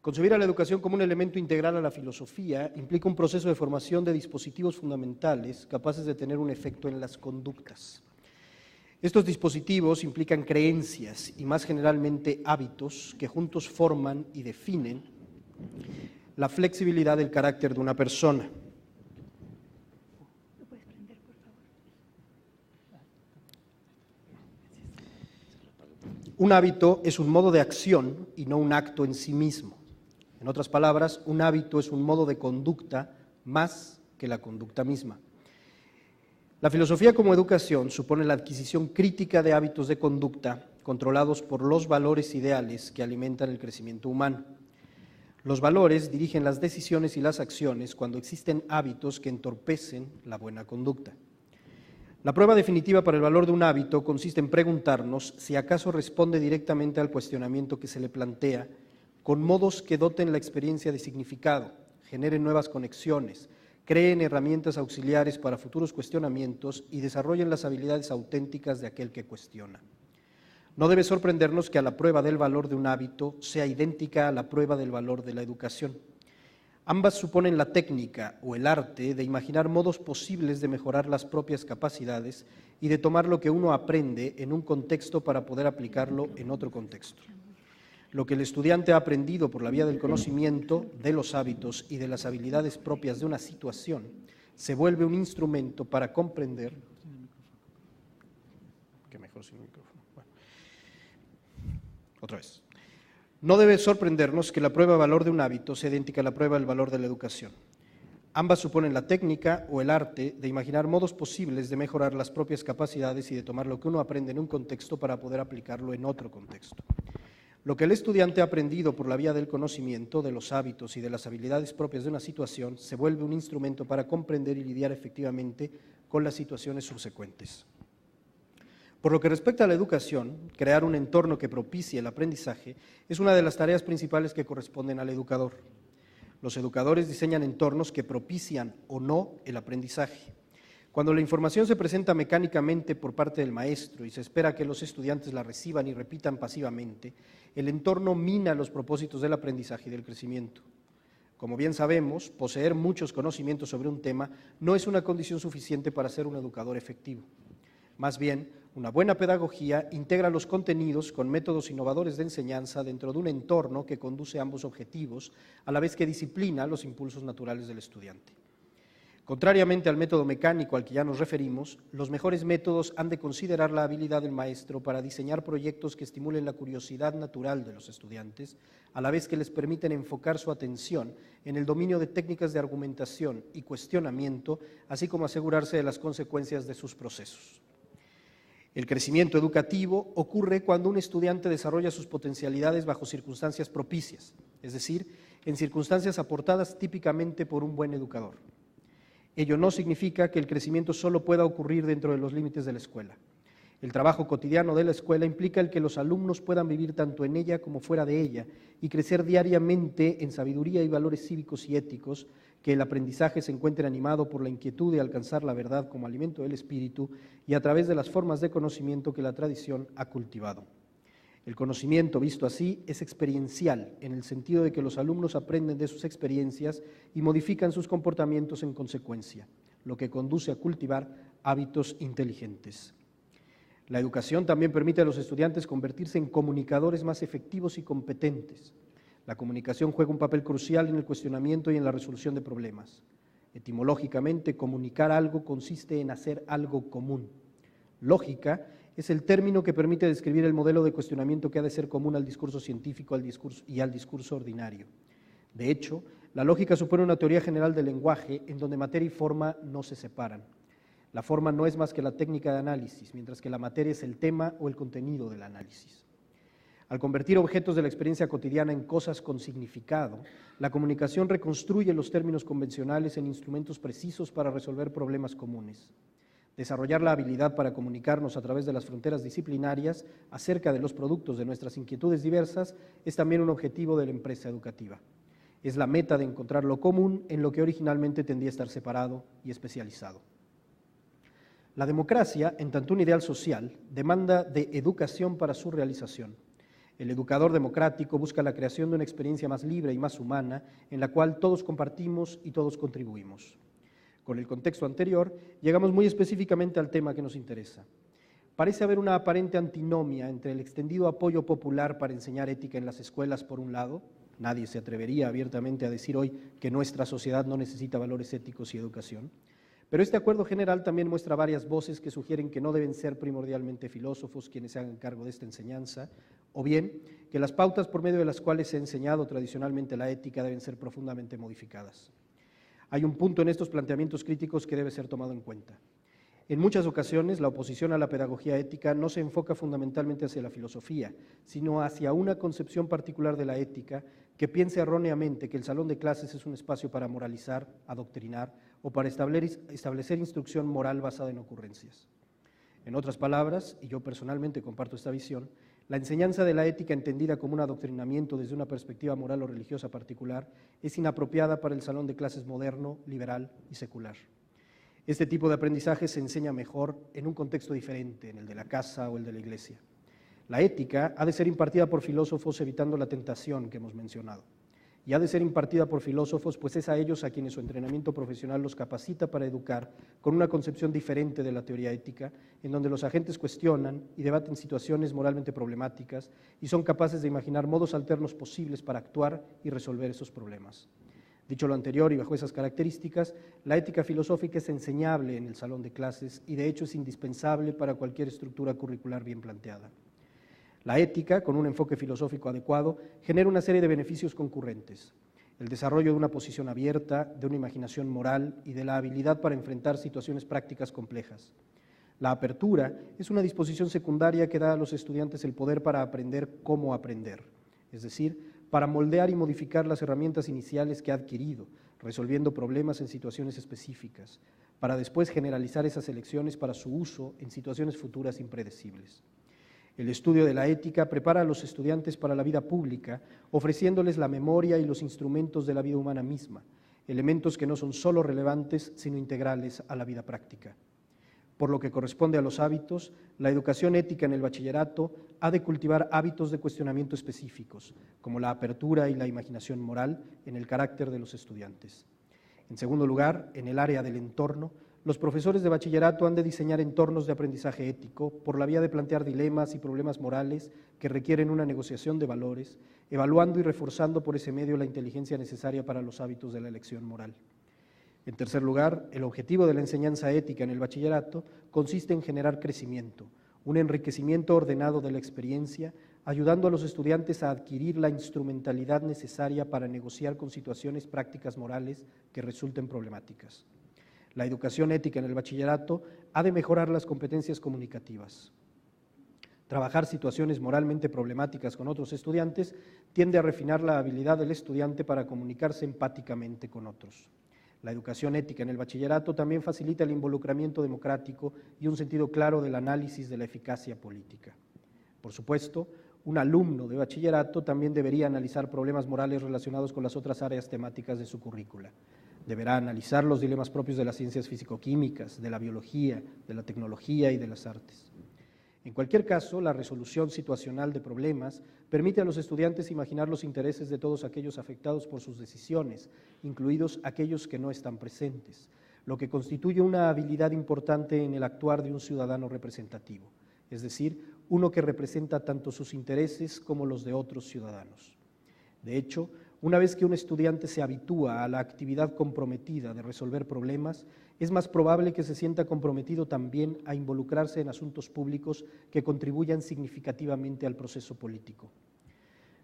Concebir a la educación como un elemento integral a la filosofía implica un proceso de formación de dispositivos fundamentales capaces de tener un efecto en las conductas. Estos dispositivos implican creencias y más generalmente hábitos que juntos forman y definen la flexibilidad del carácter de una persona. Un hábito es un modo de acción y no un acto en sí mismo. En otras palabras, un hábito es un modo de conducta más que la conducta misma. La filosofía como educación supone la adquisición crítica de hábitos de conducta controlados por los valores ideales que alimentan el crecimiento humano. Los valores dirigen las decisiones y las acciones cuando existen hábitos que entorpecen la buena conducta. La prueba definitiva para el valor de un hábito consiste en preguntarnos si acaso responde directamente al cuestionamiento que se le plantea, con modos que doten la experiencia de significado, generen nuevas conexiones, creen herramientas auxiliares para futuros cuestionamientos y desarrollen las habilidades auténticas de aquel que cuestiona. No debe sorprendernos que a la prueba del valor de un hábito sea idéntica a la prueba del valor de la educación. Ambas suponen la técnica o el arte de imaginar modos posibles de mejorar las propias capacidades y de tomar lo que uno aprende en un contexto para poder aplicarlo en otro contexto. Lo que el estudiante ha aprendido por la vía del conocimiento, de los hábitos y de las habilidades propias de una situación, se vuelve un instrumento para comprender. Que mejor sin micrófono. Bueno. Otra vez. No debe sorprendernos que la prueba de valor de un hábito sea idéntica a la prueba del valor de la educación. Ambas suponen la técnica o el arte de imaginar modos posibles de mejorar las propias capacidades y de tomar lo que uno aprende en un contexto para poder aplicarlo en otro contexto. Lo que el estudiante ha aprendido por la vía del conocimiento, de los hábitos y de las habilidades propias de una situación se vuelve un instrumento para comprender y lidiar efectivamente con las situaciones subsecuentes. Por lo que respecta a la educación, crear un entorno que propicie el aprendizaje es una de las tareas principales que corresponden al educador. Los educadores diseñan entornos que propician o no el aprendizaje. Cuando la información se presenta mecánicamente por parte del maestro y se espera que los estudiantes la reciban y repitan pasivamente, el entorno mina los propósitos del aprendizaje y del crecimiento. Como bien sabemos, poseer muchos conocimientos sobre un tema no es una condición suficiente para ser un educador efectivo. Más bien, una buena pedagogía integra los contenidos con métodos innovadores de enseñanza dentro de un entorno que conduce a ambos objetivos, a la vez que disciplina los impulsos naturales del estudiante. Contrariamente al método mecánico al que ya nos referimos, los mejores métodos han de considerar la habilidad del maestro para diseñar proyectos que estimulen la curiosidad natural de los estudiantes, a la vez que les permiten enfocar su atención en el dominio de técnicas de argumentación y cuestionamiento, así como asegurarse de las consecuencias de sus procesos. El crecimiento educativo ocurre cuando un estudiante desarrolla sus potencialidades bajo circunstancias propicias, es decir, en circunstancias aportadas típicamente por un buen educador. Ello no significa que el crecimiento solo pueda ocurrir dentro de los límites de la escuela. El trabajo cotidiano de la escuela implica el que los alumnos puedan vivir tanto en ella como fuera de ella y crecer diariamente en sabiduría y valores cívicos y éticos, que el aprendizaje se encuentre animado por la inquietud de alcanzar la verdad como alimento del espíritu y a través de las formas de conocimiento que la tradición ha cultivado. El conocimiento, visto así, es experiencial, en el sentido de que los alumnos aprenden de sus experiencias y modifican sus comportamientos en consecuencia, lo que conduce a cultivar hábitos inteligentes. La educación también permite a los estudiantes convertirse en comunicadores más efectivos y competentes. La comunicación juega un papel crucial en el cuestionamiento y en la resolución de problemas. Etimológicamente, comunicar algo consiste en hacer algo común. Lógica es el término que permite describir el modelo de cuestionamiento que ha de ser común al discurso científico y al discurso ordinario. De hecho, la lógica supone una teoría general del lenguaje en donde materia y forma no se separan. La forma no es más que la técnica de análisis, mientras que la materia es el tema o el contenido del análisis. Al convertir objetos de la experiencia cotidiana en cosas con significado, la comunicación reconstruye los términos convencionales en instrumentos precisos para resolver problemas comunes. Desarrollar la habilidad para comunicarnos a través de las fronteras disciplinarias acerca de los productos de nuestras inquietudes diversas es también un objetivo de la empresa educativa. Es la meta de encontrar lo común en lo que originalmente tendía a estar separado y especializado. La democracia, en tanto un ideal social, demanda de educación para su realización. El educador democrático busca la creación de una experiencia más libre y más humana en la cual todos compartimos y todos contribuimos. Con el contexto anterior, llegamos muy específicamente al tema que nos interesa. Parece haber una aparente antinomia entre el extendido apoyo popular para enseñar ética en las escuelas, por un lado. Nadie se atrevería abiertamente a decir hoy que nuestra sociedad no necesita valores éticos y educación. Pero este acuerdo general también muestra varias voces que sugieren que no deben ser primordialmente filósofos quienes se hagan cargo de esta enseñanza, o bien que las pautas por medio de las cuales se ha enseñado tradicionalmente la ética deben ser profundamente modificadas. Hay un punto en estos planteamientos críticos que debe ser tomado en cuenta. En muchas ocasiones, la oposición a la pedagogía ética no se enfoca fundamentalmente hacia la filosofía, sino hacia una concepción particular de la ética que piensa erróneamente que el salón de clases es un espacio para moralizar, adoctrinar o para establecer instrucción moral basada en ocurrencias. En otras palabras, y yo personalmente comparto esta visión, la enseñanza de la ética entendida como un adoctrinamiento desde una perspectiva moral o religiosa particular es inapropiada para el salón de clases moderno, liberal y secular. Este tipo de aprendizaje se enseña mejor en un contexto diferente, en el de la casa o el de la iglesia. La ética ha de ser impartida por filósofos evitando la tentación que hemos mencionado. Y ha de ser impartida por filósofos, pues es a ellos a quienes su entrenamiento profesional los capacita para educar con una concepción diferente de la teoría ética, en donde los agentes cuestionan y debaten situaciones moralmente problemáticas y son capaces de imaginar modos alternos posibles para actuar y resolver esos problemas. Dicho lo anterior y bajo esas características, la ética filosófica es enseñable en el salón de clases y de hecho es indispensable para cualquier estructura curricular bien planteada. La ética, con un enfoque filosófico adecuado, genera una serie de beneficios concurrentes: el desarrollo de una posición abierta, de una imaginación moral y de la habilidad para enfrentar situaciones prácticas complejas. La apertura es una disposición secundaria que da a los estudiantes el poder para aprender cómo aprender, es decir, para moldear y modificar las herramientas iniciales que ha adquirido, resolviendo problemas en situaciones específicas, para después generalizar esas elecciones para su uso en situaciones futuras impredecibles. El estudio de la ética prepara a los estudiantes para la vida pública, ofreciéndoles la memoria y los instrumentos de la vida humana misma, elementos que no son solo relevantes, sino integrales a la vida práctica. Por lo que corresponde a los hábitos, la educación ética en el bachillerato ha de cultivar hábitos de cuestionamiento específicos, como la apertura y la imaginación moral en el carácter de los estudiantes. En segundo lugar, en el área del entorno, los profesores de bachillerato han de diseñar entornos de aprendizaje ético por la vía de plantear dilemas y problemas morales que requieren una negociación de valores, evaluando y reforzando por ese medio la inteligencia necesaria para los hábitos de la elección moral. En tercer lugar, el objetivo de la enseñanza ética en el bachillerato consiste en generar crecimiento, un enriquecimiento ordenado de la experiencia, ayudando a los estudiantes a adquirir la instrumentalidad necesaria para negociar con situaciones prácticas morales que resulten problemáticas. La educación ética en el bachillerato ha de mejorar las competencias comunicativas. Trabajar situaciones moralmente problemáticas con otros estudiantes tiende a refinar la habilidad del estudiante para comunicarse empáticamente con otros. La educación ética en el bachillerato también facilita el involucramiento democrático y un sentido claro del análisis de la eficacia política. Por supuesto, un alumno de bachillerato también debería analizar problemas morales relacionados con las otras áreas temáticas de su currícula. Deberá analizar los dilemas propios de las ciencias físico-químicas, de la biología, de la tecnología y de las artes. En cualquier caso, la resolución situacional de problemas permite a los estudiantes imaginar los intereses de todos aquellos afectados por sus decisiones, incluidos aquellos que no están presentes, lo que constituye una habilidad importante en el actuar de un ciudadano representativo, es decir, uno que representa tanto sus intereses como los de otros ciudadanos. De hecho, una vez que un estudiante se habitúa a la actividad comprometida de resolver problemas, es más probable que se sienta comprometido también a involucrarse en asuntos públicos que contribuyan significativamente al proceso político.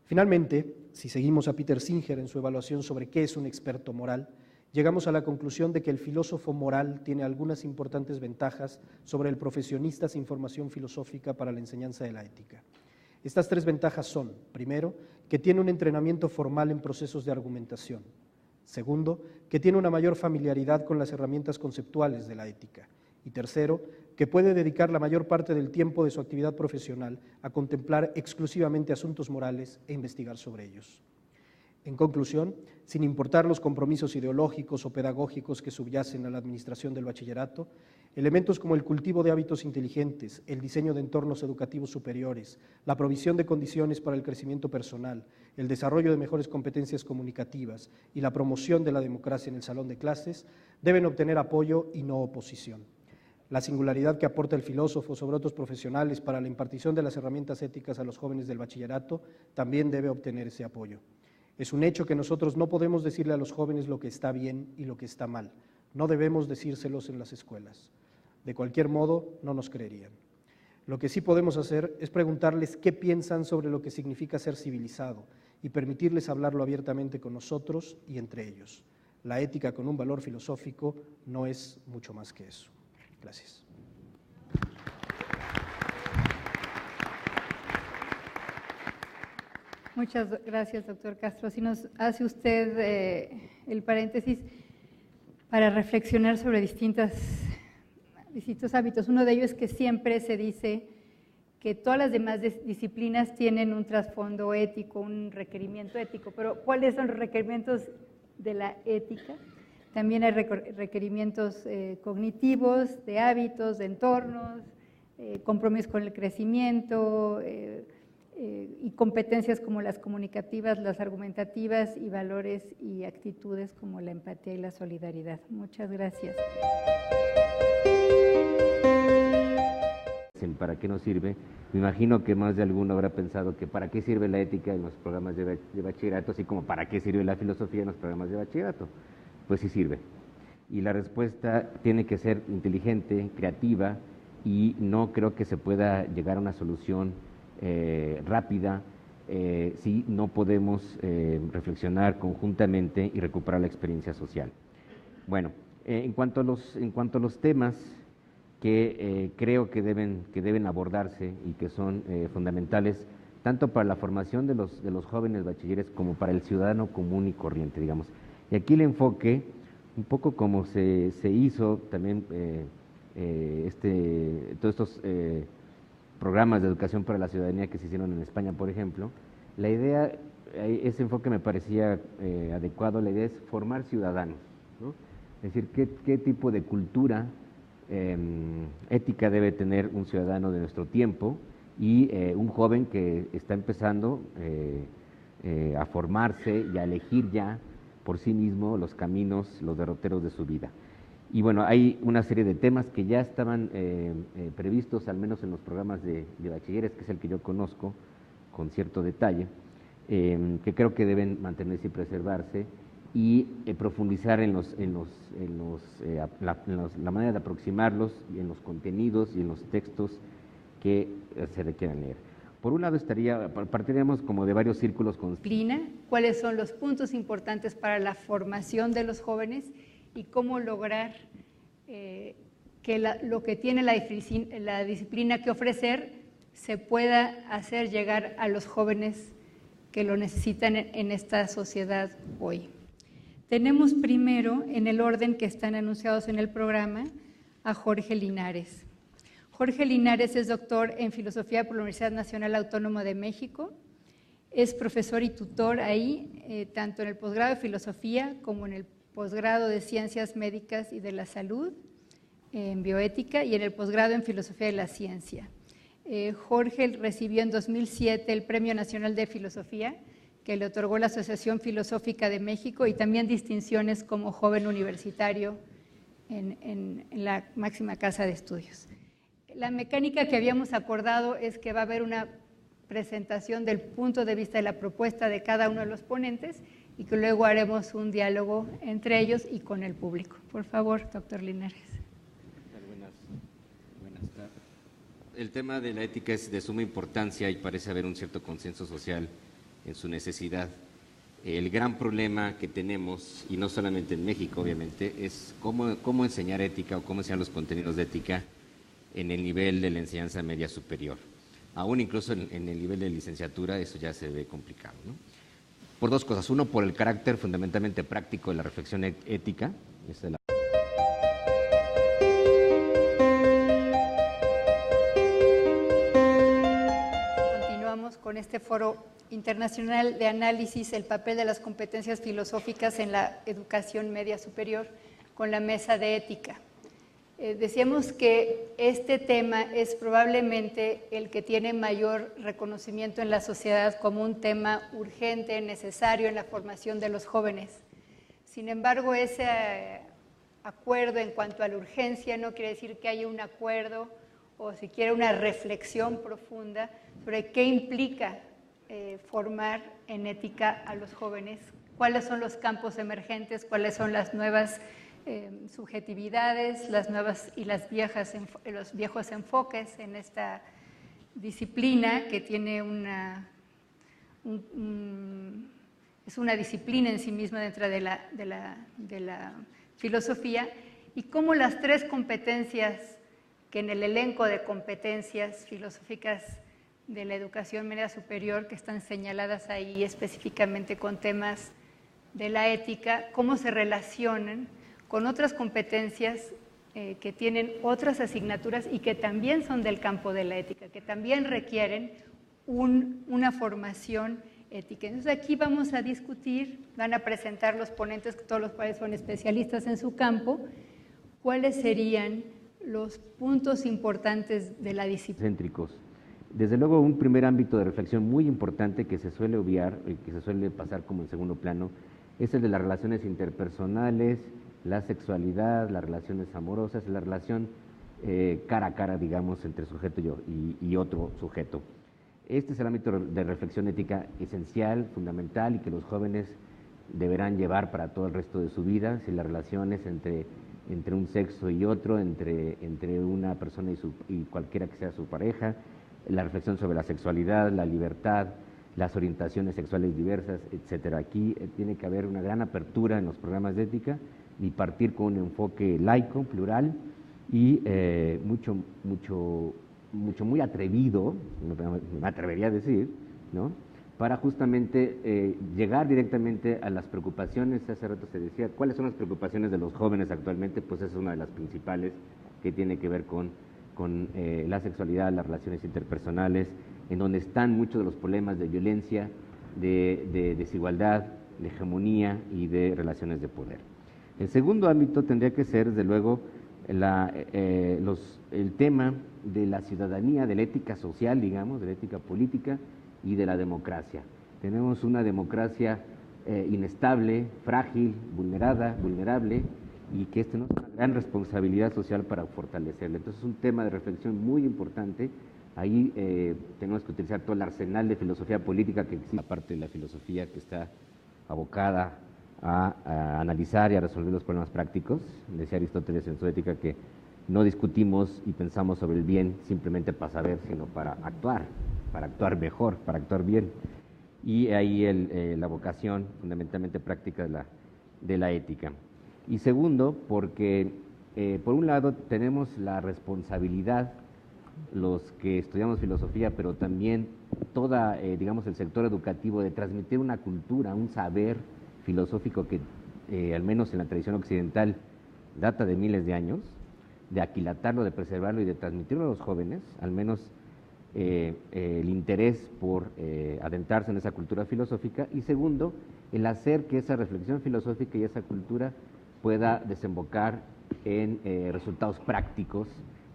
Finalmente, si seguimos a Peter Singer en su evaluación sobre qué es un experto moral, llegamos a la conclusión de que el filósofo moral tiene algunas importantes ventajas sobre el profesionista sin formación filosófica para la enseñanza de la ética. Estas 3 ventajas son, primero, que tiene un entrenamiento formal en procesos de argumentación. Segundo, que tiene una mayor familiaridad con las herramientas conceptuales de la ética. Y tercero, que puede dedicar la mayor parte del tiempo de su actividad profesional a contemplar exclusivamente asuntos morales e investigar sobre ellos. En conclusión, sin importar los compromisos ideológicos o pedagógicos que subyacen a la administración del bachillerato, elementos como el cultivo de hábitos inteligentes, el diseño de entornos educativos superiores, la provisión de condiciones para el crecimiento personal, el desarrollo de mejores competencias comunicativas y la promoción de la democracia en el salón de clases deben obtener apoyo y no oposición. La singularidad que aporta el filósofo sobre otros profesionales para la impartición de las herramientas éticas a los jóvenes del bachillerato también debe obtener ese apoyo. Es un hecho que nosotros no podemos decirle a los jóvenes lo que está bien y lo que está mal. No debemos decírselos en las escuelas. De cualquier modo, no nos creerían. Lo que sí podemos hacer es preguntarles qué piensan sobre lo que significa ser civilizado y permitirles hablarlo abiertamente con nosotros y entre ellos. La ética con un valor filosófico no es mucho más que eso. Gracias. Muchas gracias, doctor Castro. Si nos hace usted el paréntesis para reflexionar sobre distintos hábitos. Uno de ellos es que siempre se dice que todas las demás disciplinas tienen un trasfondo ético, un requerimiento ético, pero ¿cuáles son los requerimientos de la ética? También hay requerimientos cognitivos, de hábitos, de entornos, compromiso con el crecimiento, y competencias como las comunicativas, las argumentativas y valores y actitudes como la empatía y la solidaridad. Muchas gracias. ¿Para qué nos sirve? Me imagino que más de alguno habrá pensado que ¿para qué sirve la ética en los programas de bachillerato? Así como ¿para qué sirve la filosofía en los programas de bachillerato? Pues sí sirve. Y la respuesta tiene que ser inteligente, creativa, y no creo que se pueda llegar a una solución rápida si no podemos reflexionar conjuntamente y recuperar la experiencia social. Bueno, en cuanto a los temas que creo que deben abordarse y que son fundamentales tanto para la formación de los jóvenes bachilleres como para el ciudadano común y corriente, digamos. Y aquí el enfoque, un poco como se hizo también todos estos programas de educación para la ciudadanía que se hicieron en España, por ejemplo, la idea, ese enfoque me parecía adecuado. La idea es formar ciudadanos, ¿no? Es decir, qué tipo de cultura ética debe tener un ciudadano de nuestro tiempo y un joven que está empezando a formarse y a elegir ya por sí mismo los caminos, los derroteros de su vida. Y bueno, hay una serie de temas que ya estaban previstos, al menos en los programas de bachilleres, que es el que yo conozco con cierto detalle, que creo que deben mantenerse y preservarse, y profundizar en la manera de aproximarlos, y en los contenidos y en los textos que se requieran leer. Por un lado partiríamos como de varios círculos. ¿Cuáles son los puntos importantes para la formación de los jóvenes y cómo lograr que lo que tiene la disciplina que ofrecer se pueda hacer llegar a los jóvenes que lo necesitan en esta sociedad hoy? Tenemos primero, en el orden que están anunciados en el programa, a Jorge Linares. Jorge Linares es doctor en Filosofía por la Universidad Nacional Autónoma de México. Es profesor y tutor ahí, tanto en el posgrado de Filosofía como en el posgrado de Ciencias Médicas y de la Salud, en Bioética, y en el posgrado en Filosofía de la Ciencia. Jorge recibió en 2007 el Premio Nacional de Filosofía, que le otorgó la Asociación Filosófica de México, y también distinciones como joven universitario en la máxima casa de estudios. La mecánica que habíamos acordado es que va a haber una presentación del punto de vista de la propuesta de cada uno de los ponentes y que luego haremos un diálogo entre ellos y con el público. Por favor, doctor Linares. Buenas tardes. El tema de la ética es de suma importancia y parece haber un cierto consenso social en su necesidad. El gran problema que tenemos, y no solamente en México obviamente, es cómo enseñar ética o cómo enseñar los contenidos de ética en el nivel de la enseñanza media superior. Aún incluso en el nivel de licenciatura eso ya se ve complicado, ¿no? Por dos cosas. Uno, por el carácter fundamentalmente práctico de la reflexión ética. Esta es la Continuamos con este foro internacional de análisis, el papel de las competencias filosóficas en la educación media superior, con la mesa de ética. Decíamos que este tema es probablemente el que tiene mayor reconocimiento en la sociedad como un tema urgente, necesario en la formación de los jóvenes. Sin embargo, ese acuerdo en cuanto a la urgencia no quiere decir que haya un acuerdo o siquiera una reflexión profunda sobre qué implica formar en ética a los jóvenes, cuáles son los campos emergentes, cuáles son las nuevas subjetividades, las nuevas y las viejas, los viejos enfoques en esta disciplina que tiene es una disciplina en sí misma dentro de la filosofía, y cómo las tres competencias que en el elenco de competencias filosóficas de la educación media superior, que están señaladas ahí específicamente con temas de la ética, cómo se relacionan con otras competencias que tienen otras asignaturas y que también son del campo de la ética, que también requieren una formación ética. Entonces aquí vamos a discutir, van a presentar los ponentes, todos los cuales son especialistas en su campo, cuáles serían los puntos importantes de la disciplina. Céntricos. Desde luego, un primer ámbito de reflexión muy importante que se suele obviar y que se suele pasar como en segundo plano es el de las relaciones interpersonales, la sexualidad, las relaciones amorosas, la relación cara a cara, digamos, entre sujeto y otro sujeto. Este es el ámbito de reflexión ética esencial, fundamental, y que los jóvenes deberán llevar para todo el resto de su vida, si las relaciones entre un sexo y otro, entre una persona y cualquiera que sea su pareja, la reflexión sobre la sexualidad, la libertad, las orientaciones sexuales diversas, etcétera. Aquí tiene que haber una gran apertura en los programas de ética y partir con un enfoque laico, plural y muy atrevido, me atrevería a decir, ¿no?, para justamente llegar directamente a las preocupaciones. Hace rato se decía, ¿cuáles son las preocupaciones de los jóvenes actualmente? Pues esa es una de las principales, que tiene que ver con la sexualidad, las relaciones interpersonales, en donde están muchos de los problemas de violencia, de desigualdad, de hegemonía y de relaciones de poder. El segundo ámbito tendría que ser, desde luego, el tema de la ciudadanía, de la ética social, digamos, de la ética política y de la democracia. Tenemos una democracia inestable, frágil, vulnerable, y que no es una gran responsabilidad social para fortalecerla. Entonces es un tema de reflexión muy importante. Ahí tenemos que utilizar todo el arsenal de filosofía política que existe, aparte de la filosofía que está abocada a analizar y a resolver los problemas prácticos. Decía Aristóteles en su Ética que no discutimos y pensamos sobre el bien simplemente para saber, sino para actuar mejor, para actuar bien. Y ahí la vocación fundamentalmente práctica de la ética. Y segundo, porque por un lado tenemos la responsabilidad, los que estudiamos filosofía, pero también digamos, el sector educativo, de transmitir una cultura, un saber filosófico que al menos en la tradición occidental, data de miles de años, de aquilatarlo, de preservarlo y de transmitirlo a los jóvenes, al menos el interés por adentrarse en esa cultura filosófica, y segundo, el hacer que esa reflexión filosófica y esa cultura pueda desembocar en resultados prácticos,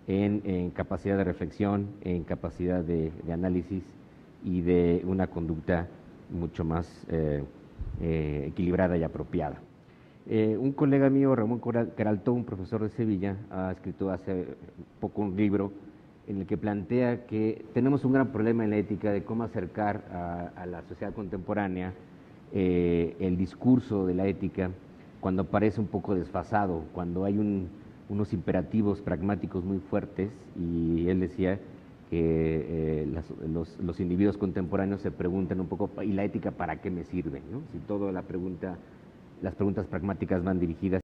en capacidad de reflexión, en capacidad de análisis y de una conducta mucho más equilibrada y apropiada. Un colega mío, Ramón Queraltó, un profesor de Sevilla, ha escrito hace poco un libro en el que plantea que tenemos un gran problema en la ética de cómo acercar a la sociedad contemporánea el discurso de la ética cuando parece un poco desfasado, cuando hay unos imperativos pragmáticos muy fuertes, y él decía que los individuos contemporáneos se preguntan un poco, ¿y la ética para qué me sirve?, ¿no? Si toda las preguntas pragmáticas van dirigidas